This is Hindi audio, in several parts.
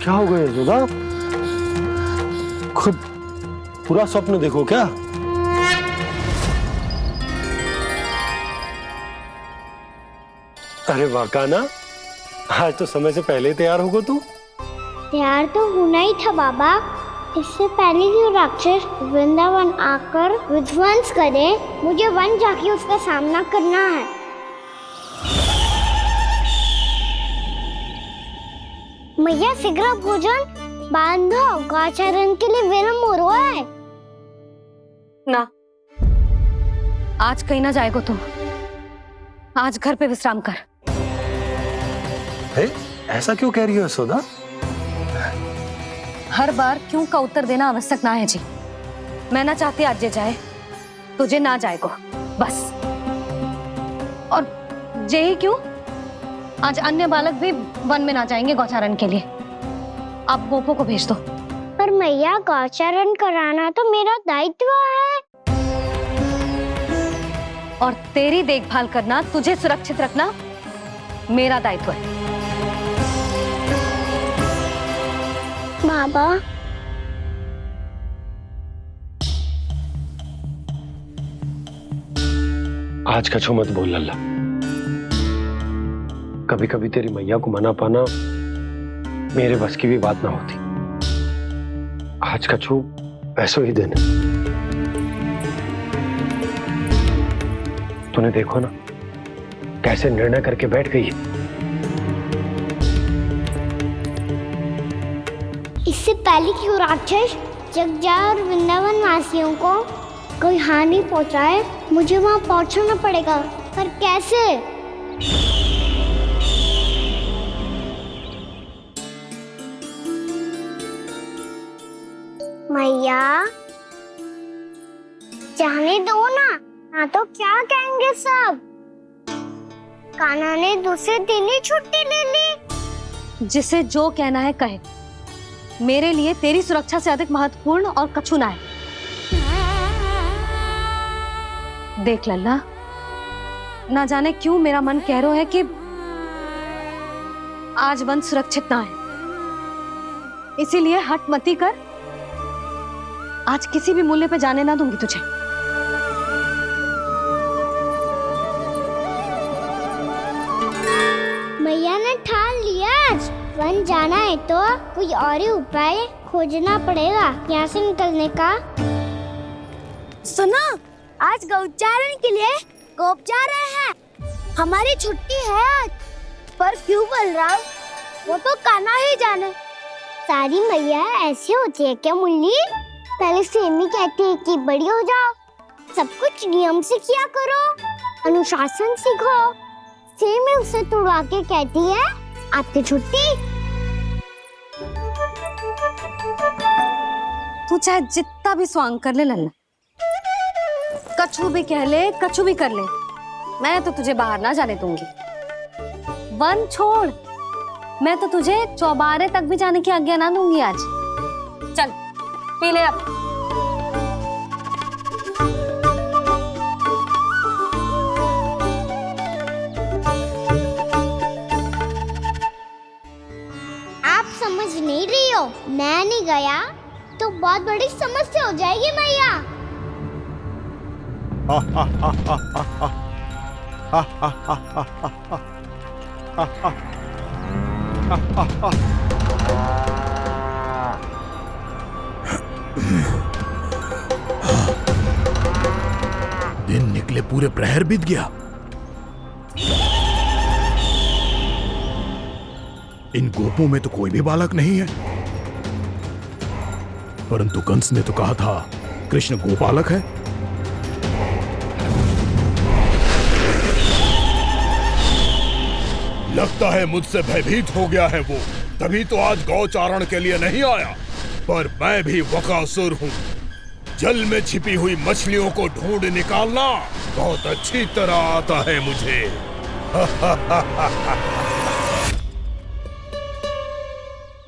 क्या हो गया यशोदा? खुद पूरा स्वप्न देखो क्या? अरे वाकाना, आज तो समय से पहले ही तैयार होगा तू। तैयार तो होना ही था बाबा। इससे पहले कि वो राक्षस वृंदावन आकर विध्वंस करे, मुझे वन जाके उसका सामना करना है। मैया शीघ्र भोजन बांधो, गौचरण के लिए विलंब हो रहा है। ना, आज कहीं ना जाएगो तुम। आज घर पे विश्राम कर। ऐसा क्यों कह रही हो यशोदा? हर बार क्यों का उत्तर देना आवश्यक ना है जी। मैं ना चाहती आज ये जाए, तुझे ना जाएगो बस। और जे ही क्यों, आज अन्य बालक भी वन में ना जाएंगे गौचारण के लिए। आप गोपो को भेज दो। पर मैया गौचरण कराना तो मेरा दायित्व है। और तेरी देखभाल करना, तुझे सुरक्षित रखना मेरा दायित्व है। बाबा, आज कछु मत बोल लल्ला। कभी कभी तेरी मैया को मना पाना मेरे बस की भी बात ना होती। आज कछु ऐसो ही दिन है। तूने देखो ना कैसे निर्णय करके बैठ गई है। इससे पहले कि वो राक्षस जगजा और वृंदावन वासियों को कोई हानि पहुंचाए, मुझे वहां पहुंचना पड़ेगा। पर कैसे? मैया, जाने दो ना, हाँ तो क्या कहेंगे सब? कान्हा ने दूसरे दिन ही छुट्टी ले ली। जिसे जो कहना है कहे। मेरे लिए तेरी सुरक्षा से अधिक महत्वपूर्ण और कछु ना है। देख लल्ला, ना जाने क्यों मेरा मन कह रहा है कि आज वन सुरक्षित ना है। इसीलिए हट मती कर। आज किसी भी मूल्य पे जाने ना दूंगी तुझे। मैया ने ठान लिया, आज वन जाना है तो कोई और ही उपाय खोजना पड़ेगा यहाँ से निकलने का। सुनो, आज गौचारण के लिए गोप जा रहे हैं। हमारी छुट्टी है आज। पर क्यों बलराम? वो तो कान्हा ही जाने। सारी मैया ऐसी होती है क्या मुन्नी? पहले सेमी कहती है कि बड़ी हो जाओ, सब कुछ नियम से किया करो, अनुशासन सीखो। सेमी उसे तुड़वा के कहती है आपकी छुट्टी। तू चाहे जितना भी स्वांग कर ले लल्ला, कछु भी कह ले, कछु भी कर ले, मैं तो तुझे बाहर ना जाने दूंगी। वन छोड़, मैं तो तुझे चौबारे तक भी जाने की आज्ञा ना दूंगी आज। चल पी ले अब। आप समझ नहीं रही हो, मैं नहीं गया तो बहुत बड़ी समस्या हो जाएगी मैया। दिन निकले पूरे प्रहर बीत गया। इन गोपों में तो कोई भी बालक नहीं है, परंतु कंस ने तो कहा था कृष्ण गोपालक है। लगता है मुझसे भयभीत हो गया है वो, तभी तो आज गौचारण के लिए नहीं आया। पर मैं भी वकासुर हूँ। जल में छिपी हुई मछलियों को ढूंढ निकालना बहुत अच्छी तरह आता है मुझे।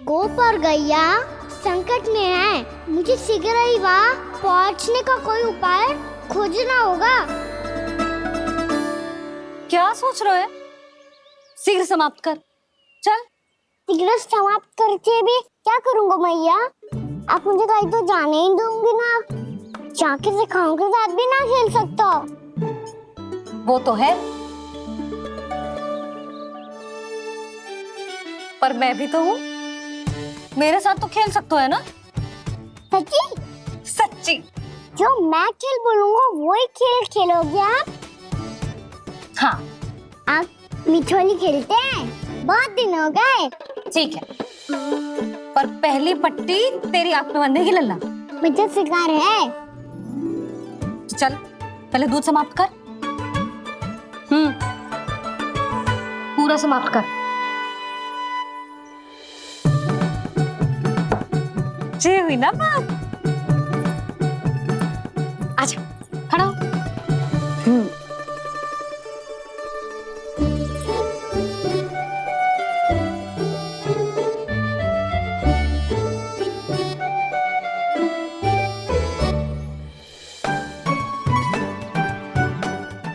गोप और गैया संकट में है, मुझे शीघ्र ही वहाँ पहुँचने का कोई उपाय खोजना होगा। क्या सोच रहे हो? शीघ्र समाप्त कर। चल सिगरेट समाप्त करके भी क्या करूंगा मैया? आप मुझे कहीं तो जाने ही दूंगी ना। जाके सिखाओं के साथ भी ना खेल सकता। वो तो है, पर मैं भी तो हूँ, मेरे साथ तो खेल सकते हो है ना? सच्ची? सच्ची। जो मैं खेल बोलूंगा वही खेल खेलोगे आप? हाँ आप मिठोली खेलते हैं? बहुत दिन हो गए। ठीक है, पर पहली पट्टी तेरी आंख में बांधने की लल्ला। मुझे शिकार है। चल पहले दूध समाप्त कर। पूरा समाप्त कर। जे हुई ना बात। आजा खड़ा हो।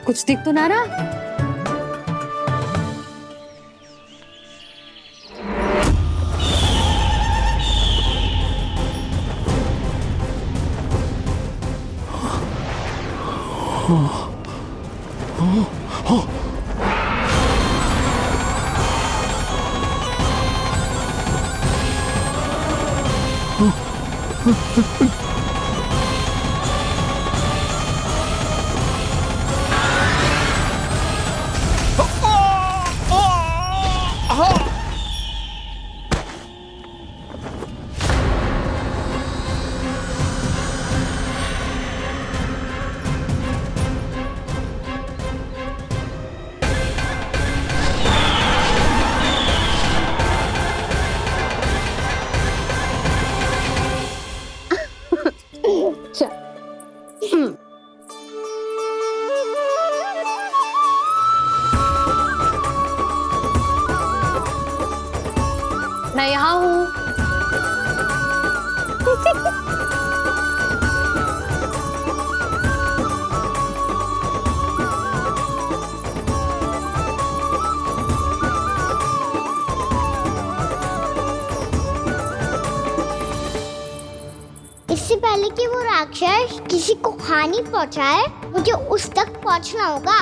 कुछ दिख तो ना रहा? मैं यहाँ हूँ। इससे पहले कि वो राक्षस किसी को हानि पहुंचाए, मुझे उस तक पहुंचना होगा।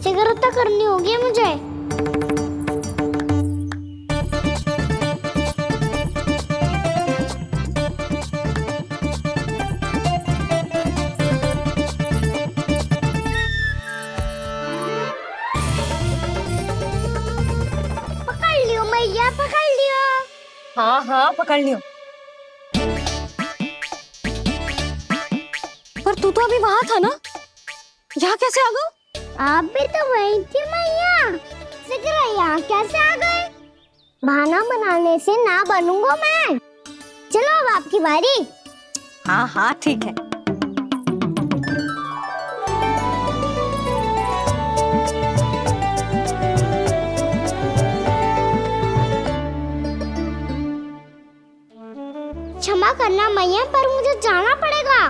सिगरेट करनी होगी मुझे। पकड़ लियो मैया, पकड़ लियो। हाँ हाँ पकड़ लियो। पर तू तो अभी वहां था ना, यहाँ कैसे आ गया? आप भी तो वही थी मैया। सिगरेट यहाँ कैसे आ गए? बहाना बनाने से ना बनूंगा मैं। चलो अब आपकी बारी। हाँ हाँ ठीक है। क्षमा करना मैया, पर मुझे जाना पड़ेगा।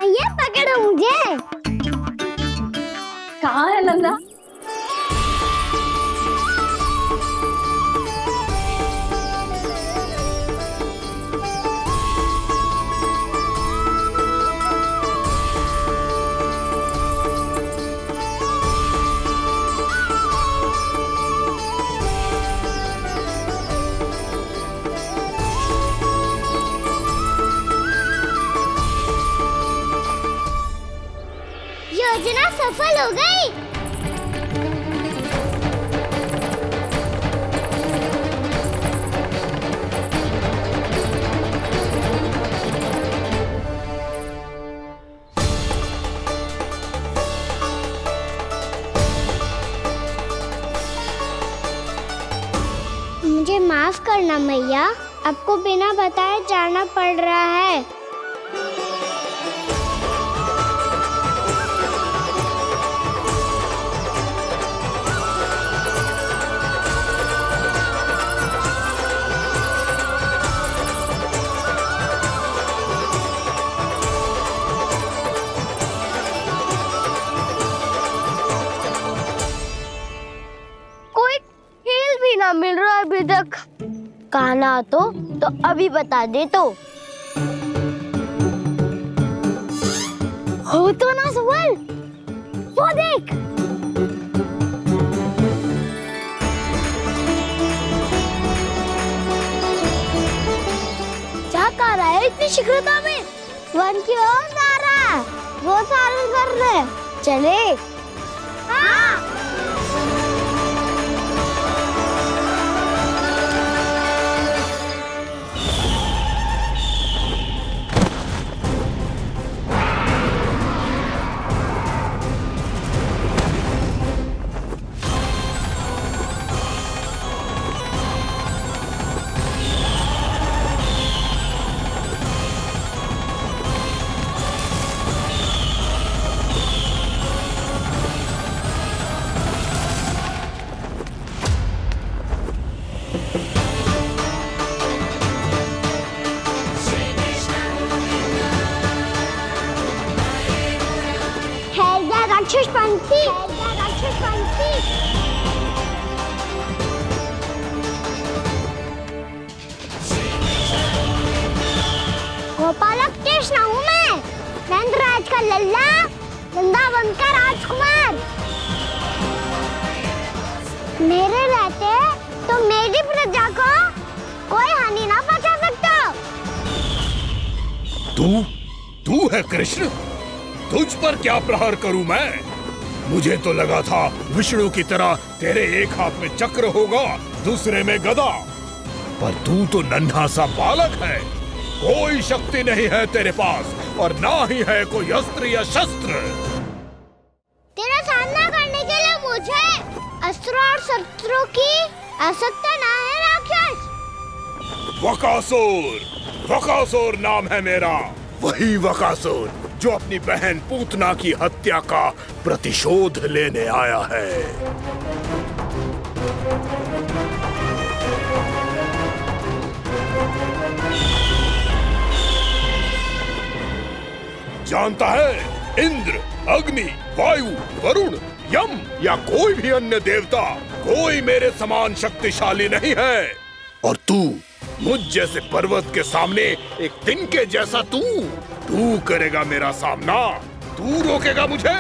मैया पकड़ो मुझे। कहाँ है लल्ला? योजना सफल हो गई। मुझे माफ करना मैया, आपको बिना बताए जाना पड़ रहा है। क्या मिल रहा है अभी तक? कहना तो अभी बता दे तो। हो तो ना सुबल, वो देख। क्या कर रहा है इतनी शीघ्रता में? वन की ओर जा रहा है, वो सारे कर रहे। चले। हाँ। राक्षस पंछी, राक्षस पंछी। गोपालक कृष्ण हूँ मैं, नंदराज का लल्ला, वृंदावन का राजकुमार। मेरे रहते तो मेरी प्रजा को कोई हानि ना पहुंचा सकता। तू है कृष्ण? तुझ पर क्या प्रहार करूं मैं? मुझे तो लगा था विष्णु की तरह तेरे एक हाथ में चक्र होगा, दूसरे में गदा, पर तू तो नन्हा सा बालक है। कोई शक्ति नहीं है तेरे पास और ना ही है कोई अस्त्र या शस्त्र। तेरा सामना करने के लिए मुझे अस्त्र और शस्त्रों की आवश्यकता ना है राक्षस। वकासुर नाम है मेरा, वही वकासुर जो अपनी बहन पूतना की हत्या का प्रतिशोध लेने आया है। जानता है, इंद्र, अग्नि, वायु, वरुण, यम या कोई भी अन्य देवता कोई मेरे समान शक्तिशाली नहीं है। और तू मुझ जैसे पर्वत के सामने एक तिनके जैसा तू करेगा मेरा सामना? तू रोकेगा मुझे?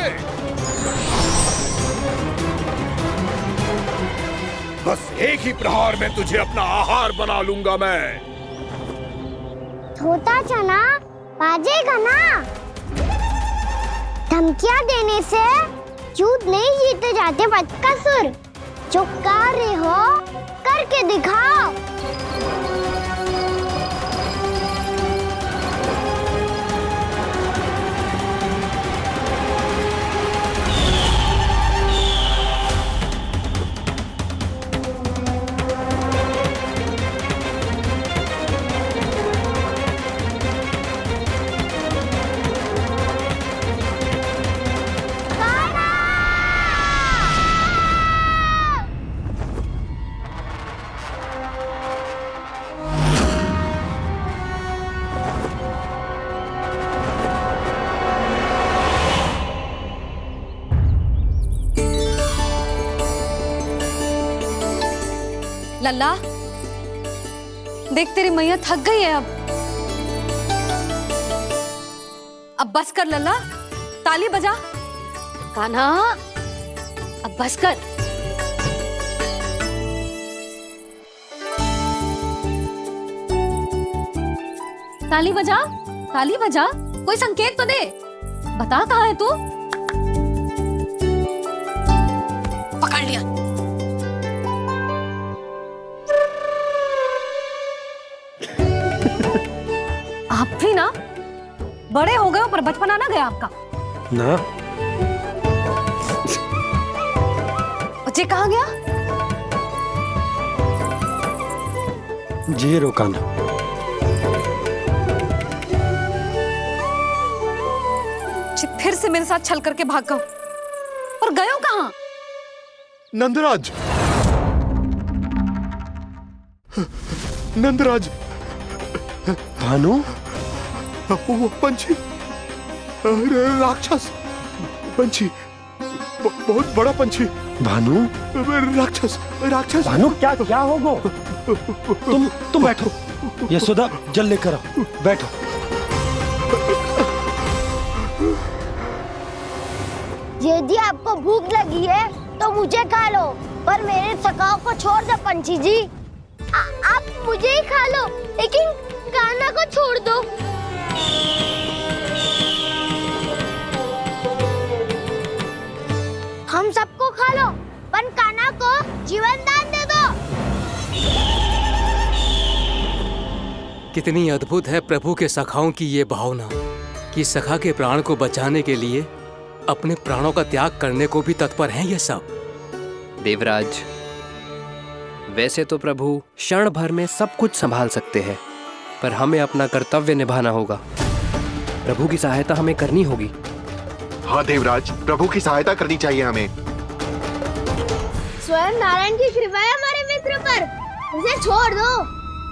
बस एक ही प्रहार में तुझे अपना आहार बना लूंगा मैं। छोटा चना बाजेगा ना। धमकियां देने से युद्ध नहीं जीते जाते बदकसूर। जो कार्य हो करके दिखाओ। लल्ला, देख तेरी मैया थक गई है अब बस कर लल्ला, ताली बजा। कान्हा, अब बस कर। ताली बजा, ताली बजा, कोई संकेत तो दे। बता कहाँ है तू? पकड़ लिया। आप भी ना बड़े हो गए हो, पर बचपना ना गया आपका ना। बच्चे कहाँ गया? जी रोकाना। फिर से मेरे साथ छल करके भाग गए, और गए हो कहाँ? नंदराज, नंदराज, भानु, वो पंछी, राक्षस पंछी, बहुत बड़ा पंछी, भानु, राक्षस राक्षस। भानु क्या होगा? तुम बैठो, यशोदा जल लेकर आओ, बैठो। यदि आपको भूख लगी है तो मुझे खा लो, पर मेरे सखाओं को छोड़ दो पंछी जी। आप मुझे ही खा लो, लेकिन कान्हा को छोड़ दो। हम सबको खा लो, पर कान्हा को जीवन दान दे दो। कितनी अद्भुत है प्रभु के सखाओं की ये भावना कि सखा के प्राण को बचाने के लिए अपने प्राणों का त्याग करने को भी तत्पर हैं ये सब। देवराज, वैसे तो प्रभु क्षण भर में सब कुछ संभाल सकते हैं, पर हमें अपना कर्तव्य निभाना होगा। प्रभु की सहायता हमें करनी होगी। हाँ देवराज, प्रभु की सहायता करनी चाहिए हमें। स्वयं नारायण की कृपा है हमारे मित्र पर, उसे छोड़ दो,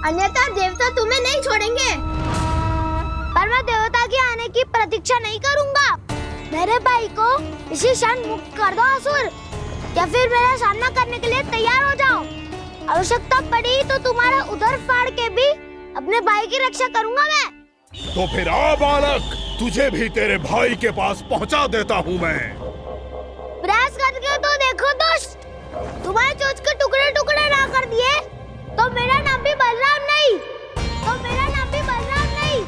अन्यथा देवता तुम्हें नहीं छोड़ेंगे। पर मैं देवता के आने की प्रतीक्षा नहीं करूंगा। मेरे भाई को इसी क्षण मुक्त कर दो असुर, या फिर मेरा सामना करने के लिए तैयार हो जाओ। आवश्यकता पड़ी तो तुम्हारा उधर फाड़ के भी अपने भाई की रक्षा करूंगा मैं। तो फिर आ बालक, तुझे भी तेरे भाई के पास पहुंचा देता हूँ मैं। प्रयास करके तो देखो दोस्त, तुम्हारे चोंच के टुकड़े टुकड़े ना कर दिए तो मेरा नाम भी बलराम नहीं, तो मेरा नाम भी बलराम नहीं।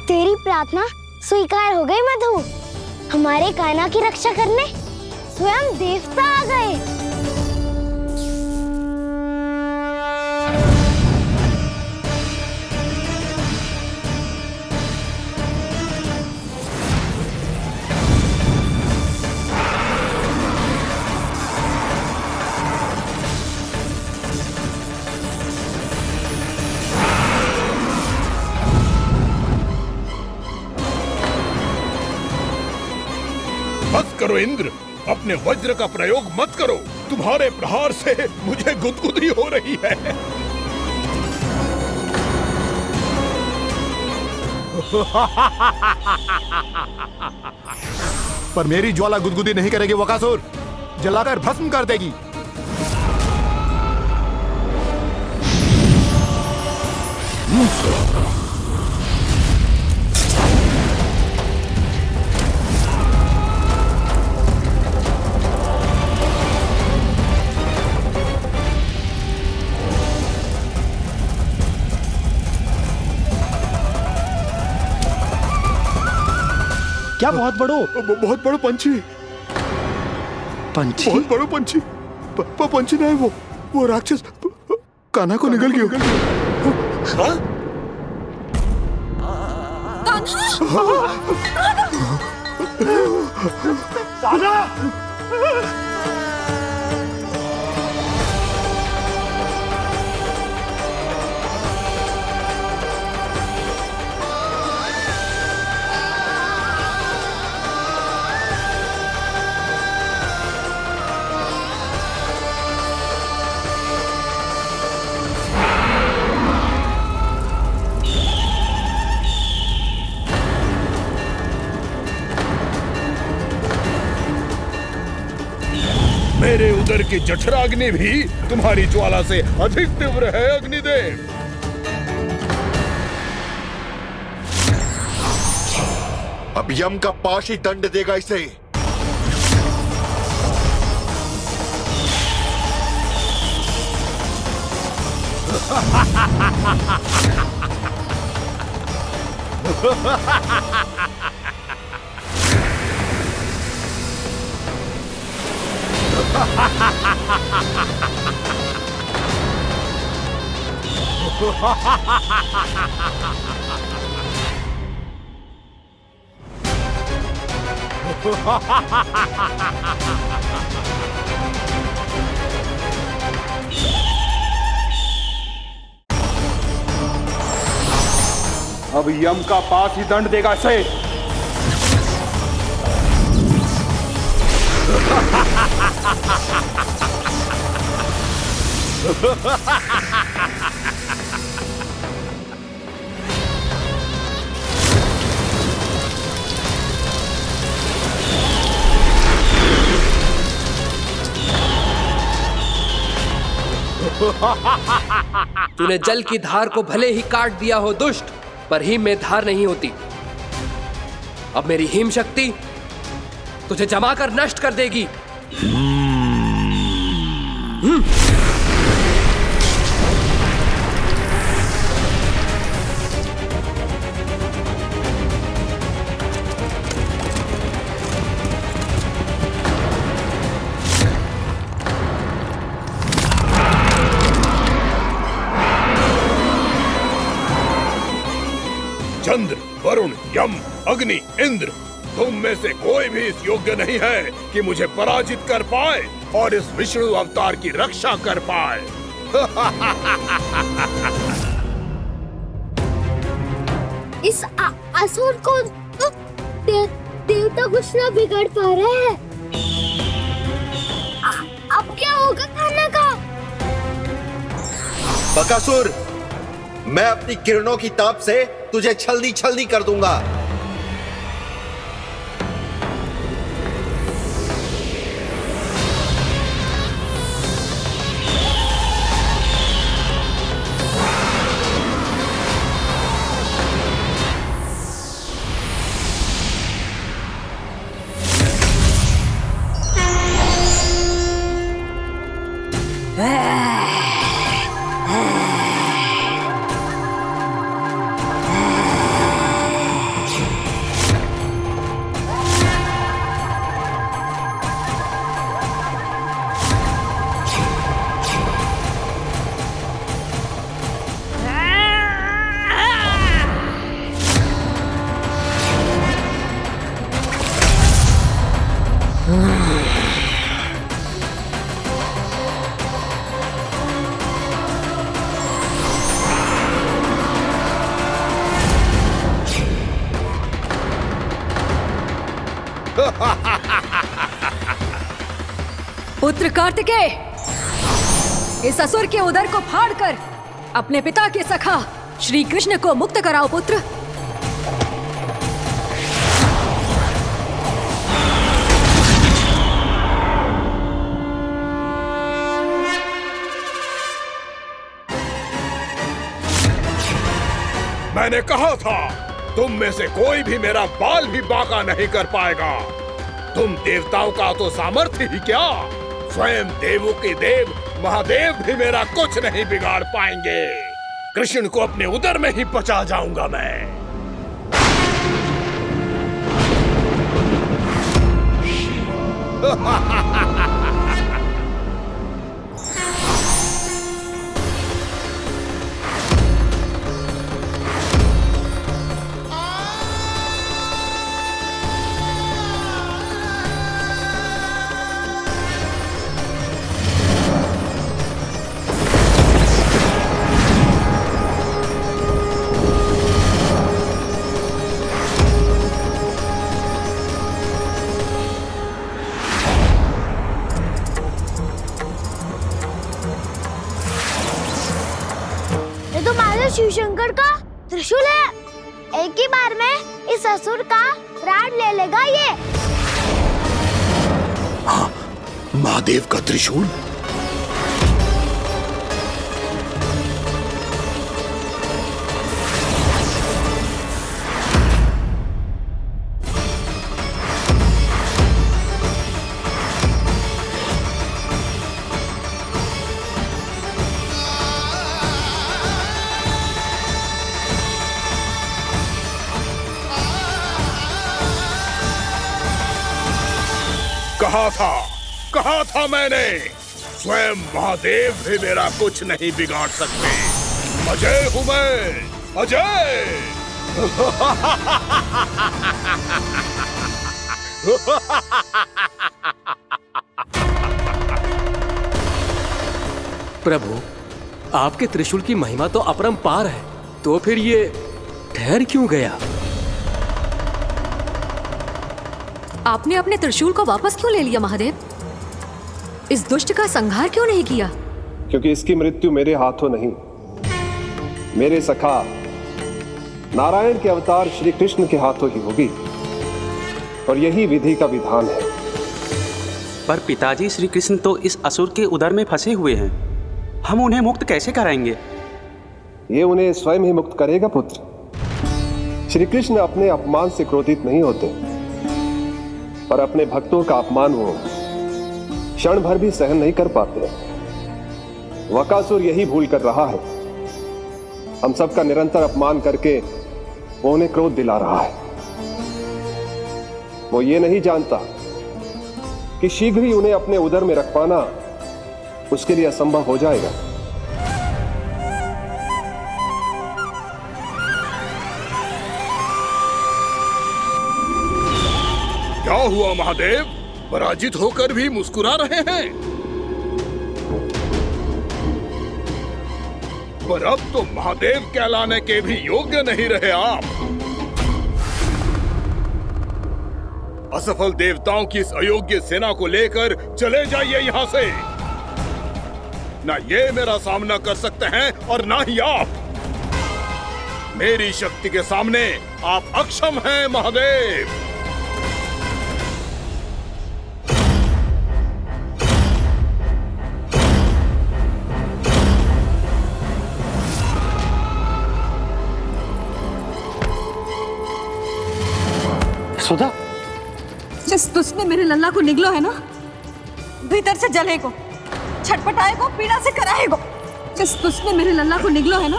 तेरी प्रार्थना स्वीकार हो गई मधु। हमारे कान्हा की रक्षा करने स्वयं देवता आ गए। बस करो इंद्र, अपने वज्र का प्रयोग मत करो। तुम्हारे प्रहार से मुझे गुदगुदी हो रही है। पर मेरी ज्वाला गुदगुदी नहीं करेगी वकासुर, जलाकर भस्म कर देगी। क्या बहुत बड़ो? बहुत बड़ा पंछी। पंछी? बहुत बड़ा पंछी। पंछी नहीं, वो राक्षस कान्हा को निगल गया। हाँ? कान्हा! मेरे उदर की जठराग्नि भी तुम्हारी ज्वाला से अधिक तीव्र है अग्निदेव। अब यम का पाश ही दंड देगा इसे। अब यम का पास ही दंड देगा इसे। तूने जल की धार को भले ही काट दिया हो दुष्ट, पर हिम में धार नहीं होती। अब मेरी हिम शक्ति तुझे जमा कर नष्ट कर देगी। चंद्र, वरुण, यम, अग्नि, इंद्र, तुम में से कोई भी इस योग्य नहीं है कि मुझे पराजित कर पाए और इस विष्णु अवतार की रक्षा कर पाए। इस असुर को तो देवता कुछ ना बिगाड़ पा रहे हैं। अब क्या होगा खाना का? बकासुर, मैं अपनी किरणों की ताप से तुझे छल्दी छल्दी कर दूंगा। पुत्र कार्तिकेय, इस असुर के उदर को फाड़कर अपने पिता के सखा श्री कृष्ण को मुक्त कराओ पुत्र। मैंने कहा था, तुम में से कोई भी मेरा बाल भी बांका नहीं कर पाएगा। तुम देवताओं का तो सामर्थ्य ही क्या, स्वयं देवों के देव महादेव भी मेरा कुछ नहीं बिगाड़ पाएंगे। कृष्ण को अपने उदर में ही पचा जाऊंगा मैं। शिव शंकर का त्रिशूल है। एक ही बार में इस असुर का प्राण ले लेगा ये। हाँ, महादेव का त्रिशूल। कहा था मैंने, स्वयं महादेव भी मेरा कुछ नहीं बिगाड़ सकते। अजय हूं मैं, अजय। प्रभु, आपके त्रिशूल की महिमा तो अपरंपार है, तो फिर ये ठहर क्यों गया? आपने अपने त्रिशूल को वापस क्यों ले लिया महादेव? इस दुष्ट का संहार क्यों नहीं किया? क्योंकि इसकी मृत्यु मेरे हाथों नहीं, मेरे सखा नारायण के अवतार श्री कृष्ण के हाथों ही होगी, और यही विधि का विधान है। पर पिताजी, श्री कृष्ण तो इस असुर के उदर में फंसे हुए हैं, हम उन्हें मुक्त कैसे कराएंगे? ये उन्हें स्वयं ही मुक्त करेगा पुत्र। श्री कृष्ण अपने अपमान से क्रोधित नहीं होते, पर अपने भक्तों का अपमान वो क्षण भर भी सहन नहीं कर पाते। वकासुर यही भूल कर रहा है, हम सबका निरंतर अपमान करके वो उन्हें क्रोध दिला रहा है। वो ये नहीं जानता कि शीघ्र ही उन्हें अपने उदर में रख पाना उसके लिए असंभव हो जाएगा। क्या हुआ महादेव? पराजित होकर भी मुस्कुरा रहे हैं। पर अब तो महादेव कहलाने के भी योग्य नहीं रहे आप। असफल देवताओं की इस अयोग्य सेना को लेकर चले जाइए यहाँ से। ना ये मेरा सामना कर सकते हैं और ना ही आप। मेरी शक्ति के सामने आप अक्षम हैं महादेव। सुधा, जिस दुष्ट ने मेरे लल्ला को निगलो है ना, भीतर से जलेगो, छटपटाएगो, पीड़ा से कराएगो। जिस दुष्ट ने मेरे लल्ला को निगलो है ना,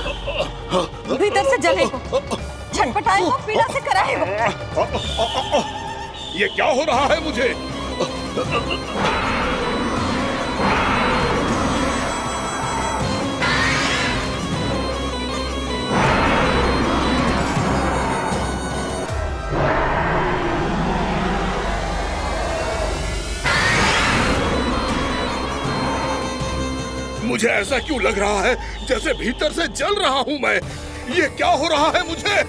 भीतर से जलेगो, छटपटाएगो, पीड़ा से कराएगो। ये क्या हो रहा है मुझे? मुझे ऐसा क्यों लग रहा है जैसे भीतर से जल रहा हूं मैं? ये क्या हो रहा है मुझे?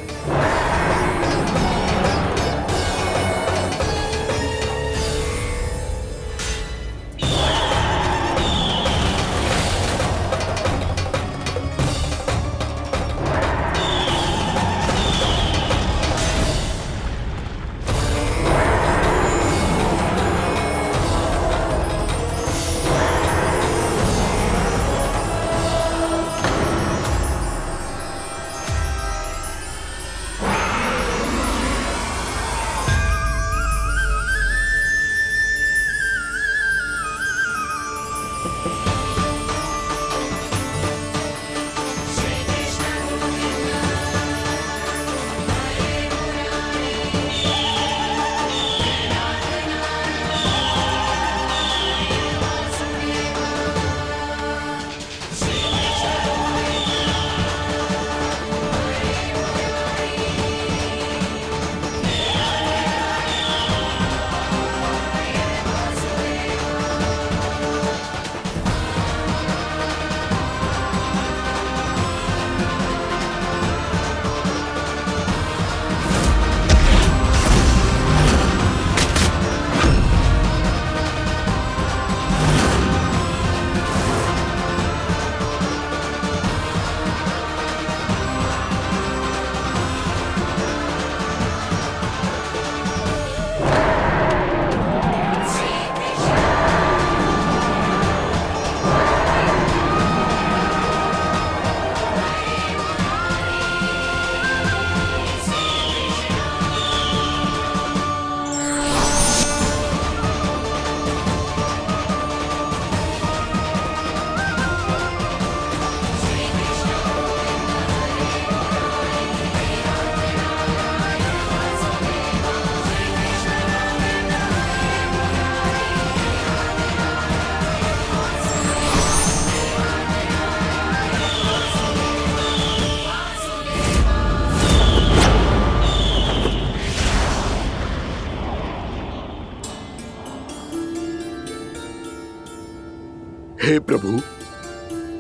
हे प्रभु,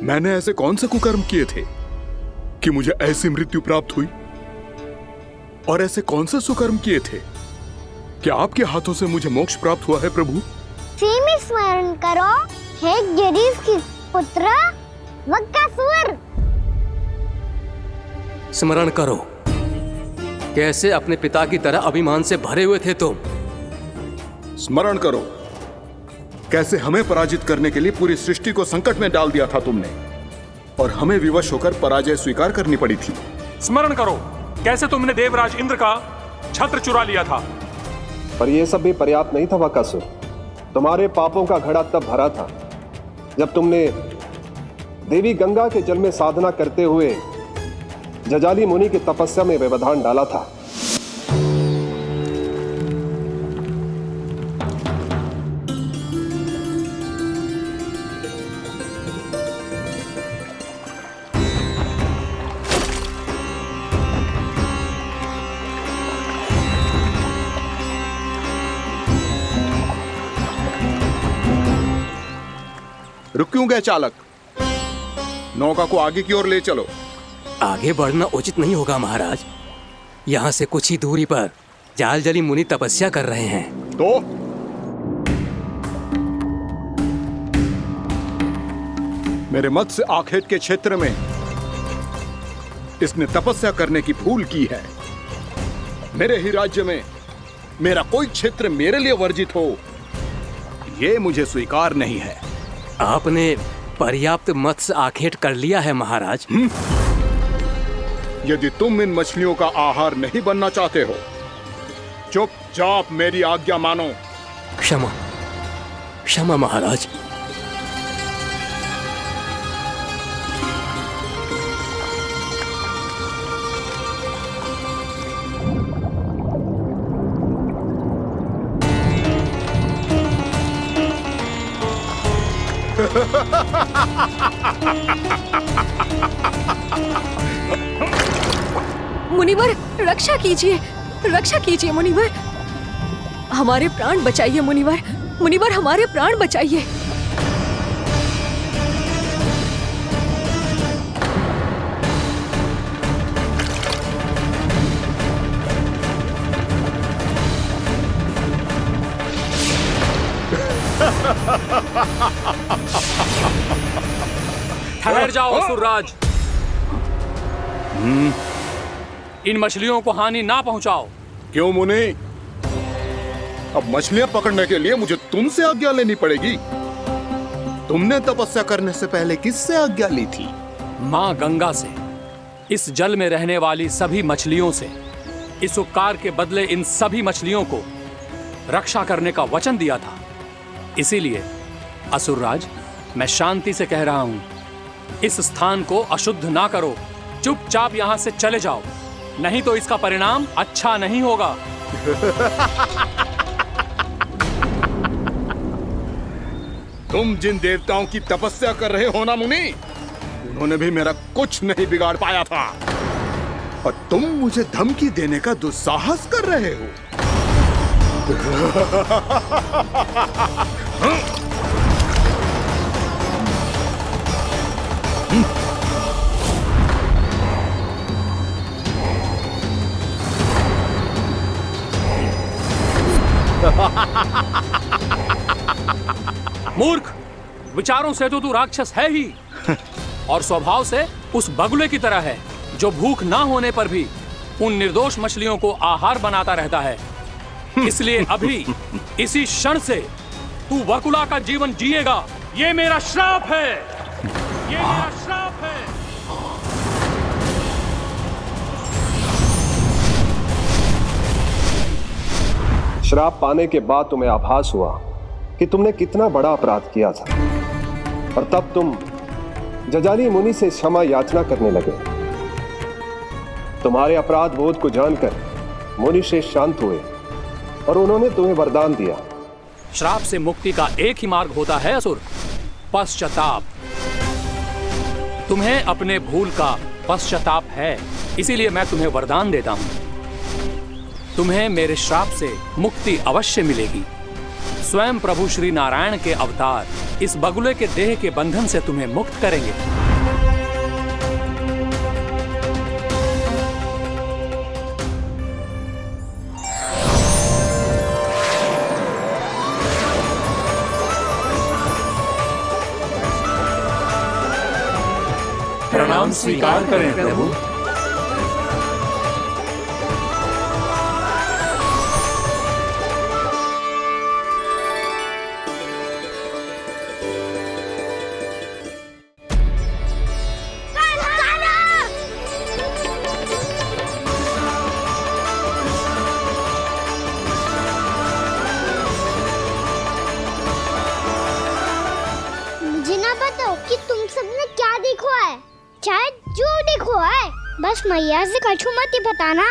मैंने ऐसे कौन से कुकर्म किए थे कि मुझे ऐसी मृत्यु प्राप्त हुई? और ऐसे कौन से सुकर्म किए थे? क्या आपके हाथों से मुझे मोक्ष प्राप्त हुआ है प्रभु? में स्मरण करो, हे गिरीश की पुत्र वक्कासुर। स्मरण करो, कैसे अपने पिता की तरह अभिमान से भरे हुए थे तुम। स्मरण करो, कैसे हमें पराजित करने के लिए पूरी सृष्टि को संकट में डाल दिया था तुमने, और हमें विवश होकर पराजय स्वीकार करनी पड़ी थी। स्मरण करो, कैसे तुमने देवराज इंद्र का छत्र चुरा लिया था। पर यह सब भी पर्याप्त नहीं था वक्कासुर। तुम्हारे पापों का घड़ा तब भरा था जब तुमने देवी गंगा के जल में साधना करते हुए जजाली मुनि की तपस्या में व्यवधान डाला था। रुक क्यों गए चालक? नौका को आगे की ओर ले चलो। आगे बढ़ना उचित नहीं होगा महाराज। यहाँ से कुछ ही दूरी पर जालजली मुनि तपस्या कर रहे हैं। तो मेरे मत्स्य आखेट के क्षेत्र में इसने तपस्या करने की भूल की है। मेरे ही राज्य में मेरा कोई क्षेत्र मेरे लिए वर्जित हो, यह मुझे स्वीकार नहीं है। आपने पर्याप्त मत्स्य आखेट कर लिया है महाराज। यदि तुम इन मछलियों का आहार नहीं बनना चाहते हो, चुपचाप मेरी आज्ञा मानो। क्षमा, क्षमा महाराज। मुनिवर, रक्षा कीजिए, रक्षा कीजिए मुनिवर। हमारे प्राण बचाइए मुनिवर, मुनिवर हमारे प्राण बचाइए। ठहर जाओ असुरराज। इन मछलियों को हानि ना पहुंचाओ। क्यों मुनि? अब मछलियां पकड़ने के लिए मुझे तुमसे आज्ञा लेनी पड़ेगी। तुमने तपस्या करने से पहले किससे आज्ञा ली थी? मां गंगा से। इस जल में रहने वाली सभी मछलियों से इस उपकार के बदले इन सभी मछलियों को रक्षा करने का वचन दिया था। इसीलिए असुरराज, मैं शांति से कह रहा हूं, इस स्थान को अशुद्ध ना करो। चुपचाप यहां से चले जाओ, नहीं तो इसका परिणाम अच्छा नहीं होगा। तुम जिन देवताओं की तपस्या कर रहे हो ना मुनि, उन्होंने भी मेरा कुछ नहीं बिगाड़ पाया था, और तुम मुझे धमकी देने का दुस्साहस कर रहे हो। मूर्ख, विचारों से तो तू राक्षस है ही, और स्वभाव से उस बगुले की तरह है जो भूख ना होने पर भी उन निर्दोष मछलियों को आहार बनाता रहता है। इसलिए अभी इसी क्षण से तू बगुला का जीवन जिएगा। ये मेरा श्राप है, ये मेरा श्राप है। श्राप पाने के बाद तुम्हें आभास हुआ कि तुमने कितना बड़ा अपराध किया था, और तब तुम जजाली मुनि से क्षमा याचना करने लगे। तुम्हारे अपराध बोध को जानकर मुनि श्रेष्ठ शांत हुए और उन्होंने तुम्हें वरदान दिया। श्राप से मुक्ति का एक ही मार्ग होता है असुर, पश्चाताप। तुम्हें अपने भूल का पश्चाताप है, इसीलिए मैं तुम्हें वरदान देता हूं। तुम्हें मेरे श्राप से मुक्ति अवश्य मिलेगी। स्वयं प्रभु श्री नारायण के अवतार इस बगुले के देह के बंधन से तुम्हें मुक्त करेंगे। प्रणाम स्वीकार करें प्रभु। मुझे ना बताओ कि तुम सबने क्या देखा है, चाहे जो देखो है, बस मैया से कछु मत ही बताना।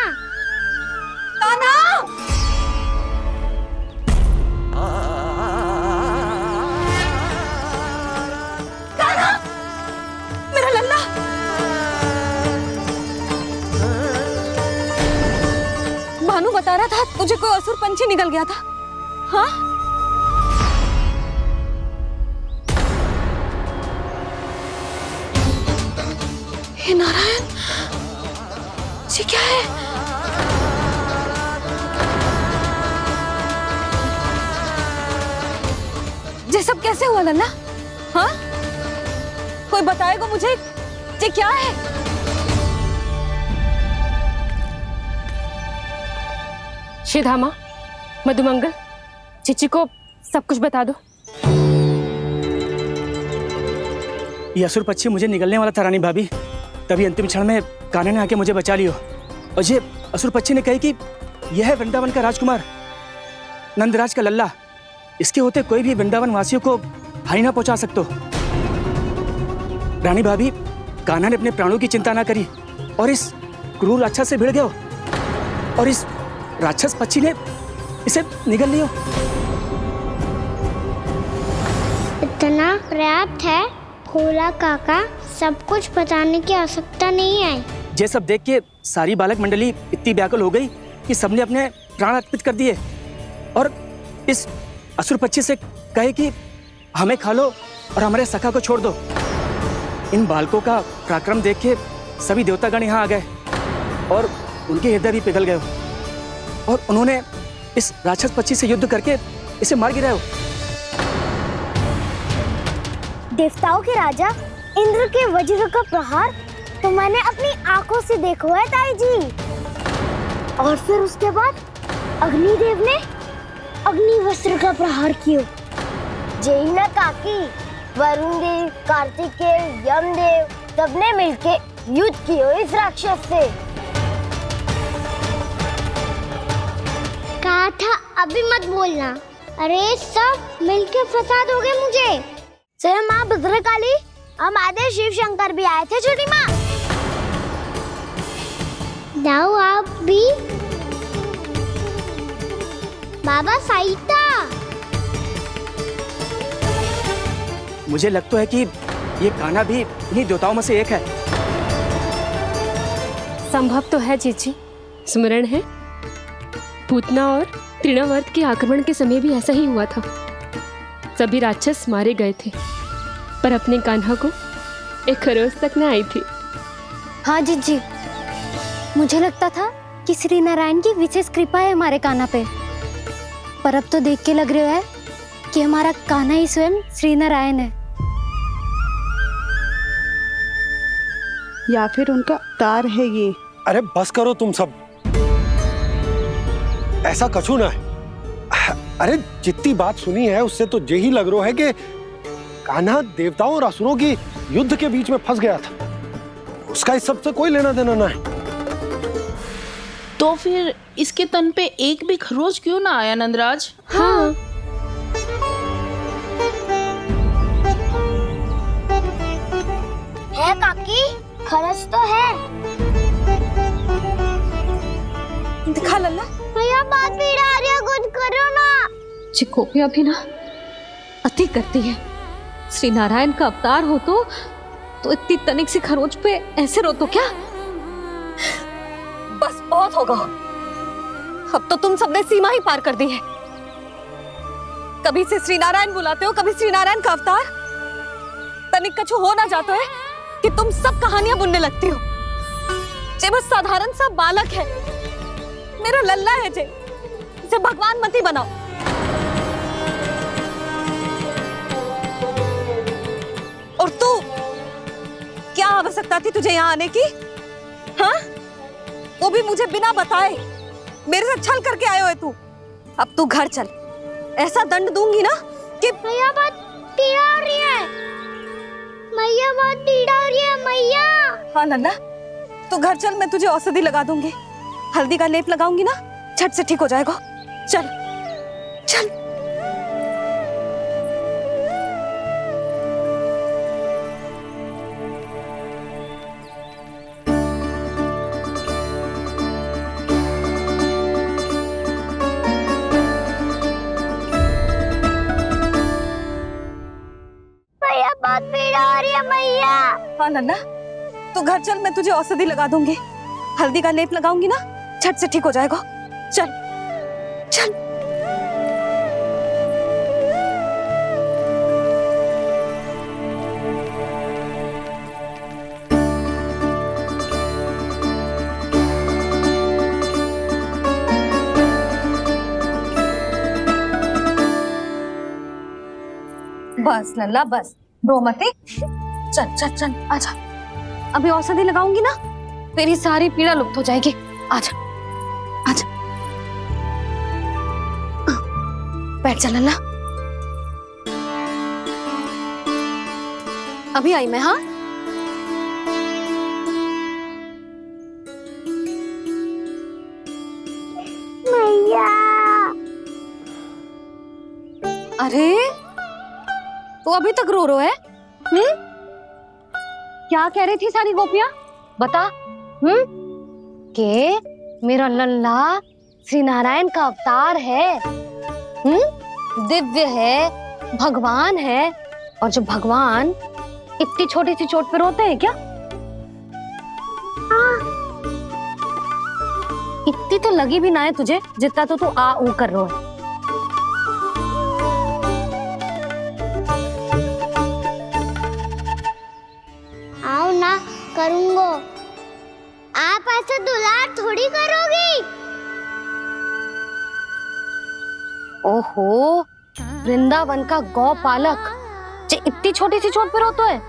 कान्हा! कान्हा! मेरा लल्ला! भानु बता रहा था तुझे कोई असुर पंछी निकल गया था। हाँ? हे नारायण, ये क्या है? ये सब कैसे हुआ लल्ला? हाँ? कोई बताएगा मुझे ये क्या है? श्रीधामा, मधुमंगल, चिची को सब कुछ बता दो। ये असुर पक्षी मुझे निगलने वाला था रानी भाभी, तभी अंतिम क्षण में कान्हा ने आके मुझे बचा लियो। और ये असुर पक्षी ने कही कि यह है वृंदावन का राजकुमार, नंदराज का लल्ला। इसके होते कोई भी वृंदावन वासियों को हानि ना पहुंचा सकते। रानी भाभी, कान्हा ने अपने प्राणों की चिंता ना करी और इस क्रूर राक्षस से भिड़ गयो और इस राक्षस पक्षी ने इसे निगल लियो। इतना पर्याप्त है भोला काका, सब कुछ बताने की आवश्यकता नहीं है। ये सब देख के सारी बालक मंडली इतनी व्याकुल हो गई कि सबने अपने प्राण अर्पित कर दिए और इस असुर पक्षी से कहे कि हमें खा लो और हमारे सखा को छोड़ दो। इन बालकों का पराक्रम देख के सभी देवतागण यहाँ आ गए और उनके हृदय भी पिघल गए और उन्होंने इस राक्षस पक्षी से युद्ध करके इसे मार गिराया। देवताओं के राजा इंद्र के वज्र का प्रहार तो मैंने अपनी आंखों से देखा है ताई जी। और फिर उसके बाद अग्निदेव ने अग्निवस्त्र का प्रहार किया। जय ना काकी, वरुण देव, कार्तिकेय, यमदेव सबने मिलके युद्ध किया इस राक्षस से। कहा था अभी मत बोलना। अरे सब मिलके फंसा दोगे मुझे। जय माँ भद्रकाली, हमारे शिव शंकर भी आए थे छोटी माँ। जाओ आप भी। बाबा साईता, मुझे लगता है कि ये कान्हा भी इन्हीं देवताओं में से एक है। संभव तो है चीची। स्मरण है, पूतना और तृणावर्त के आक्रमण के समय भी ऐसा ही हुआ था। सभी राक्षस मारे गए थे, पर अपने कान्हा को एक खरोच तक न आई थी। हाँ जीजी, मुझे लगता था कि श्री नारायण की विशेष कृपा है हमारे कान्हा पे, पर अब तो देख के लग रहा है कि हमारा कान्हा ही स्वयं श्री नारायण है। या फिर उनका अवतार है ये। अरे बस करो तुम सब, ऐसा कछु ना है। अरे जितनी बात सुनी है उससे तो यही लग रहा है कि कान्हा देवताओं और असुरों की युद्ध के बीच में फंस गया था। उसका इस सब से कोई लेना देना ना है। तो फिर इसके तन पे एक भी खरोच क्यों ना आया नंदराज? हाँ, है काकी, खरच तो है। दिखा लल्ला। भैया बात पीड़ा आ रही है, कुछ करो ना। चिकोपिया भी ना अति करती है। श्री नारायण का अवतार हो तो इतनी तनिक सी खरोच पे ऐसे रो तो क्या? बस बहुत होगा। अब तो तुम सबने सीमा ही पार कर दी है। कभी से श्री नारायण बुलाते हो, कभी श्री नारायण का अवतार। तनिक कछु हो ना जाता है कि तुम सब कहानियां बुनने लगती हो। जे बस साधारण सा बालक है, मेरा लल्ला है जे, इसे भगवान मत ही बनाओ। और तू क्या आवश्यकता आवश्यकता थी तुझे यहाँ आने की? हाँ, वो भी मुझे बिना बताए। मेरे साथ छल करके आए हो तू। अब तू घर चल, ऐसा दंड दूंगी ना कि मैया बहुत पीड़ा हो रही है। मैया बहुत पीड़ा हो रही है मैया। हाँ नन्ना, तू घर चल, मैं तुझे औषधि लगा दूंगी। हल्दी का लेप लगाऊंगी ना, झट से ठीक हो जाएगा। चल चल। मैया बहुत पीड़ा हो रही है मैया। हाँ नन्ना, तू घर चल, मैं तुझे औषधि लगा दूंगी। हल्दी का लेप लगाऊंगी ना, झट से ठीक हो जाएगा। चल चल। बस लल्ला बस, रो मत। चल चल चल, आजा। अभी औषधि लगाऊंगी ना, तेरी सारी पीड़ा लुप्त हो जाएगी। आजा आजा, बैठ जा लल्ला। अभी आई मैं। हाँ, मैया। अरे तो अभी तक रो रो है? क्या कह रही थी सारी गोपियां? बता। के मेरा लल्ला श्री नारायण का अवतार है, दिव्य है, भगवान है। और जो भगवान इतनी छोटी सी चोट पे रोते हैं क्या? इतनी तो लगी भी ना है तुझे जितना तो तू आ ऊ कर रो है। आओ ना, करूंगो। आप ऐसा दुलार थोड़ी करोगी। ओहो, वृंदावन का गौपालक जो इतनी छोटी सी चोट पे रोता है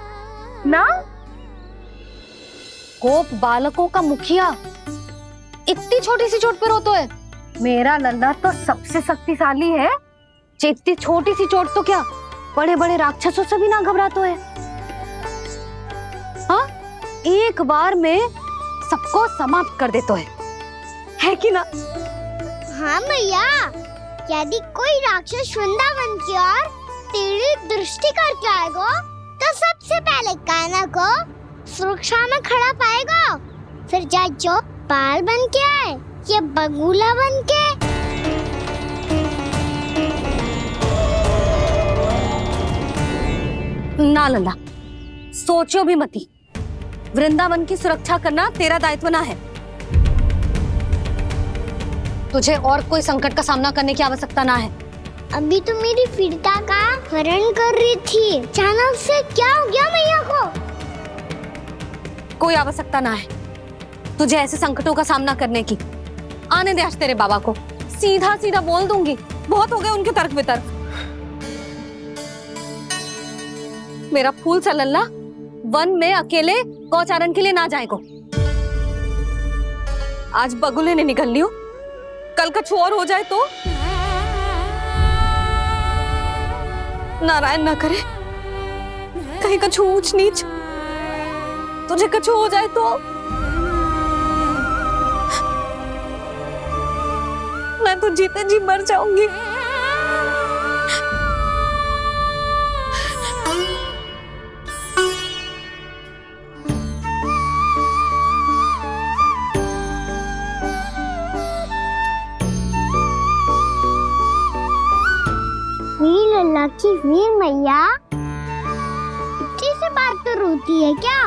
ना? गोप बालकों का मुखिया इतनी छोटी सी चोट पे रोता है? मेरा लल्ला तो सबसे शक्तिशाली है। इतनी छोटी सी चोट तो क्या, बड़े बड़े राक्षसों से भी ना घबराता है। हाँ, एक बार में सबको समाप्त कर देता है कि ना? हाँ मैया, यदि कोई राक्षस वृंदावन की ओर तेरी दृष्टि करके आएगा तो सबसे पहले कान्हा को सुरक्षा में खड़ा पाएगा। फिर चाहे जो बाल बन के आए या बगुला बन के। ना लल्ला, सोचो भी मती। वृंदावन की सुरक्षा करना तेरा दायित्व ना है। तुझे और कोई संकट का सामना करने की आवश्यकता ना है। अभी तो मेरी पीड़िता का हरण कर रही थी, अचानक से क्या हो गया मैया को? कोई आवश्यकता ना है तुझे ऐसे संकटों का सामना करने की। आने दे आज तेरे बाबा को, सीधा सीधा बोल दूंगी। बहुत हो गए उनके तर्क वितर्क। मेरा फूल सा लल्ला वन में अकेले गौचारण के लिए ना जाएगो। आज बगुले ने निकल लियो, कल कछु और हो जाए तो? नारायण ना करे, कहीं कछु ऊंच नीच तुझे कछु हो जाए तो? मैं तो जीते जी मर जाऊंगी। वीर लल्ला की वीर मैया इतनी सी बात तो रोती है क्या?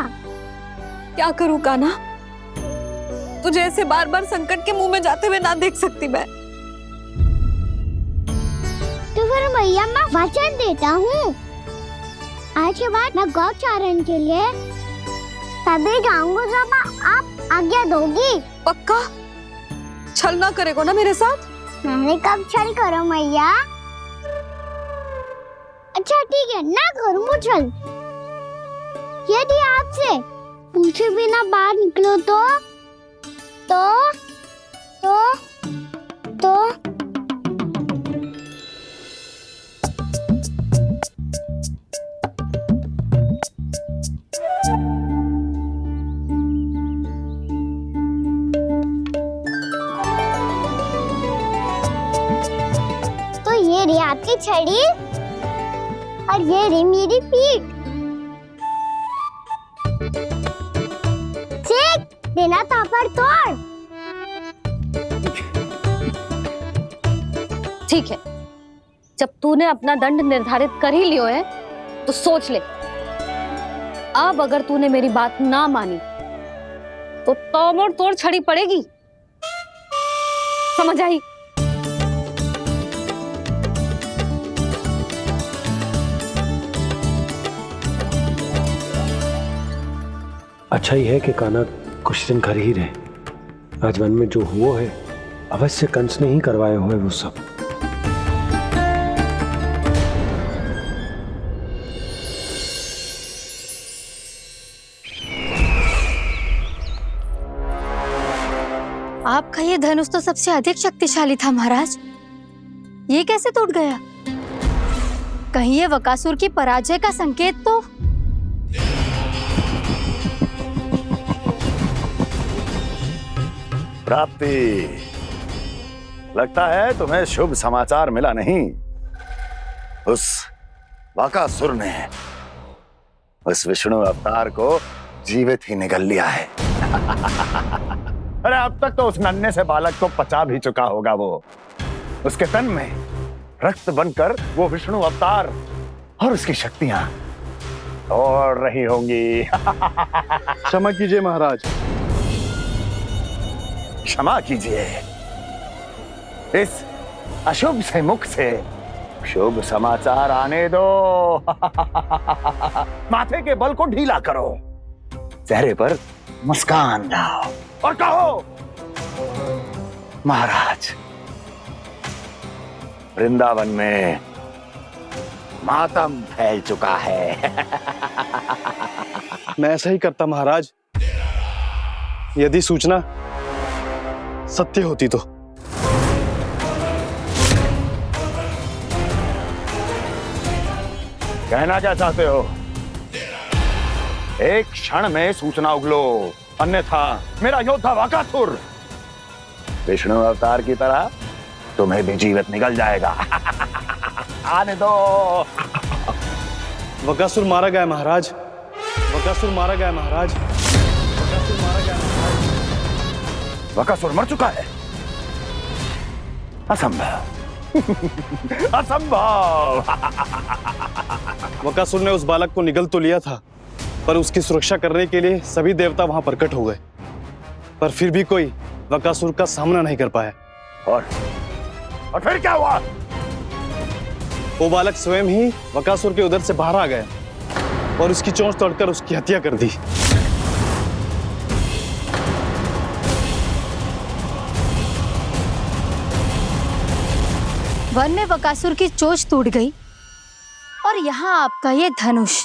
क्या करूं कान्हा, तुझे ऐसे बार बार संकट के मुंह में जाते हुए ना देख सकती मैं। तो फिर मैया मैं वचन देता हूँ, आज के बाद मैं गौचारण के लिए तभी जाऊंगा जब आप आज्ञा दोगी। पक्का? छल ना करेगा ना मेरे साथ? मैंने कब छल करो मैया? अच्छा ठीक है, ना करूँ छल। यदि आपसे पूछे बिना बाहर निकलो तो ये रही आपकी छड़ी और ये रही मेरी पीठ। ठीक, देना तापर तोड़। ठीक है, जब तूने अपना दंड निर्धारित कर ही लियो है तो सोच ले, अब अगर तूने मेरी बात ना मानी तो तोड़ तोड़ छड़ी पड़ेगी। समझ आई? अच्छा ही है कि कान्हा कुछ दिन घर ही रहे। आज वन में जो हुआ है अवश्य कंस ने ही करवाए हुए वो सब। आपका ये धनुष तो सबसे अधिक शक्तिशाली था महाराज, ये कैसे टूट गया? कहीं ये बकासुर की पराजय का संकेत तो? प्राप्ति, लगता है तुम्हें शुभ समाचार मिला नहीं। उस बकासुर ने उस विष्णु अवतार को जीवित ही निगल लिया है। अरे अब तक तो उस नन्हे से बालक को पचा भी चुका होगा वो। उसके तन में रक्त बनकर वो विष्णु अवतार और उसकी शक्तियां दौड़ रही होंगी। क्षमा कीजिए महाराज। क्षमा कीजिए, इस अशुभ से मुख से शुभ समाचार आने दो। माथे के बल को ढीला करो, चेहरे पर मुस्कान लाओ और कहो, महाराज, वृंदावन में मातम फैल चुका है। मैं ऐसा ही करता महाराज, यदि सूचना सत्य होती तो। कहना क्या चाहते हो? एक क्षण में सूचना उगलो, अन्यथा मेरा योद्धा बकासुर विष्णु अवतार की तरह तुम्हें भी जीवित निकल जाएगा। आने दो। बकासुर मारा गया महाराज, बकासुर मारा गया महाराज, बकासुर मारा गया महाराज। बकासुर मर चुका है? असंभव। असंभव। बकासुर ने उस बालक को निगल तो लिया था, पर उसकी सुरक्षा करने के लिए सभी देवता वहां प्रकट हो गए, पर फिर भी कोई बकासुर का सामना नहीं कर पाया। और फिर क्या हुआ? वो बालक स्वयं ही बकासुर के उदर से बाहर आ गया और उसकी चोंच तोड़कर उसकी हत्या कर दी। वन में बकासुर की चोंच टूट गई और यहाँ आपका ये धनुष।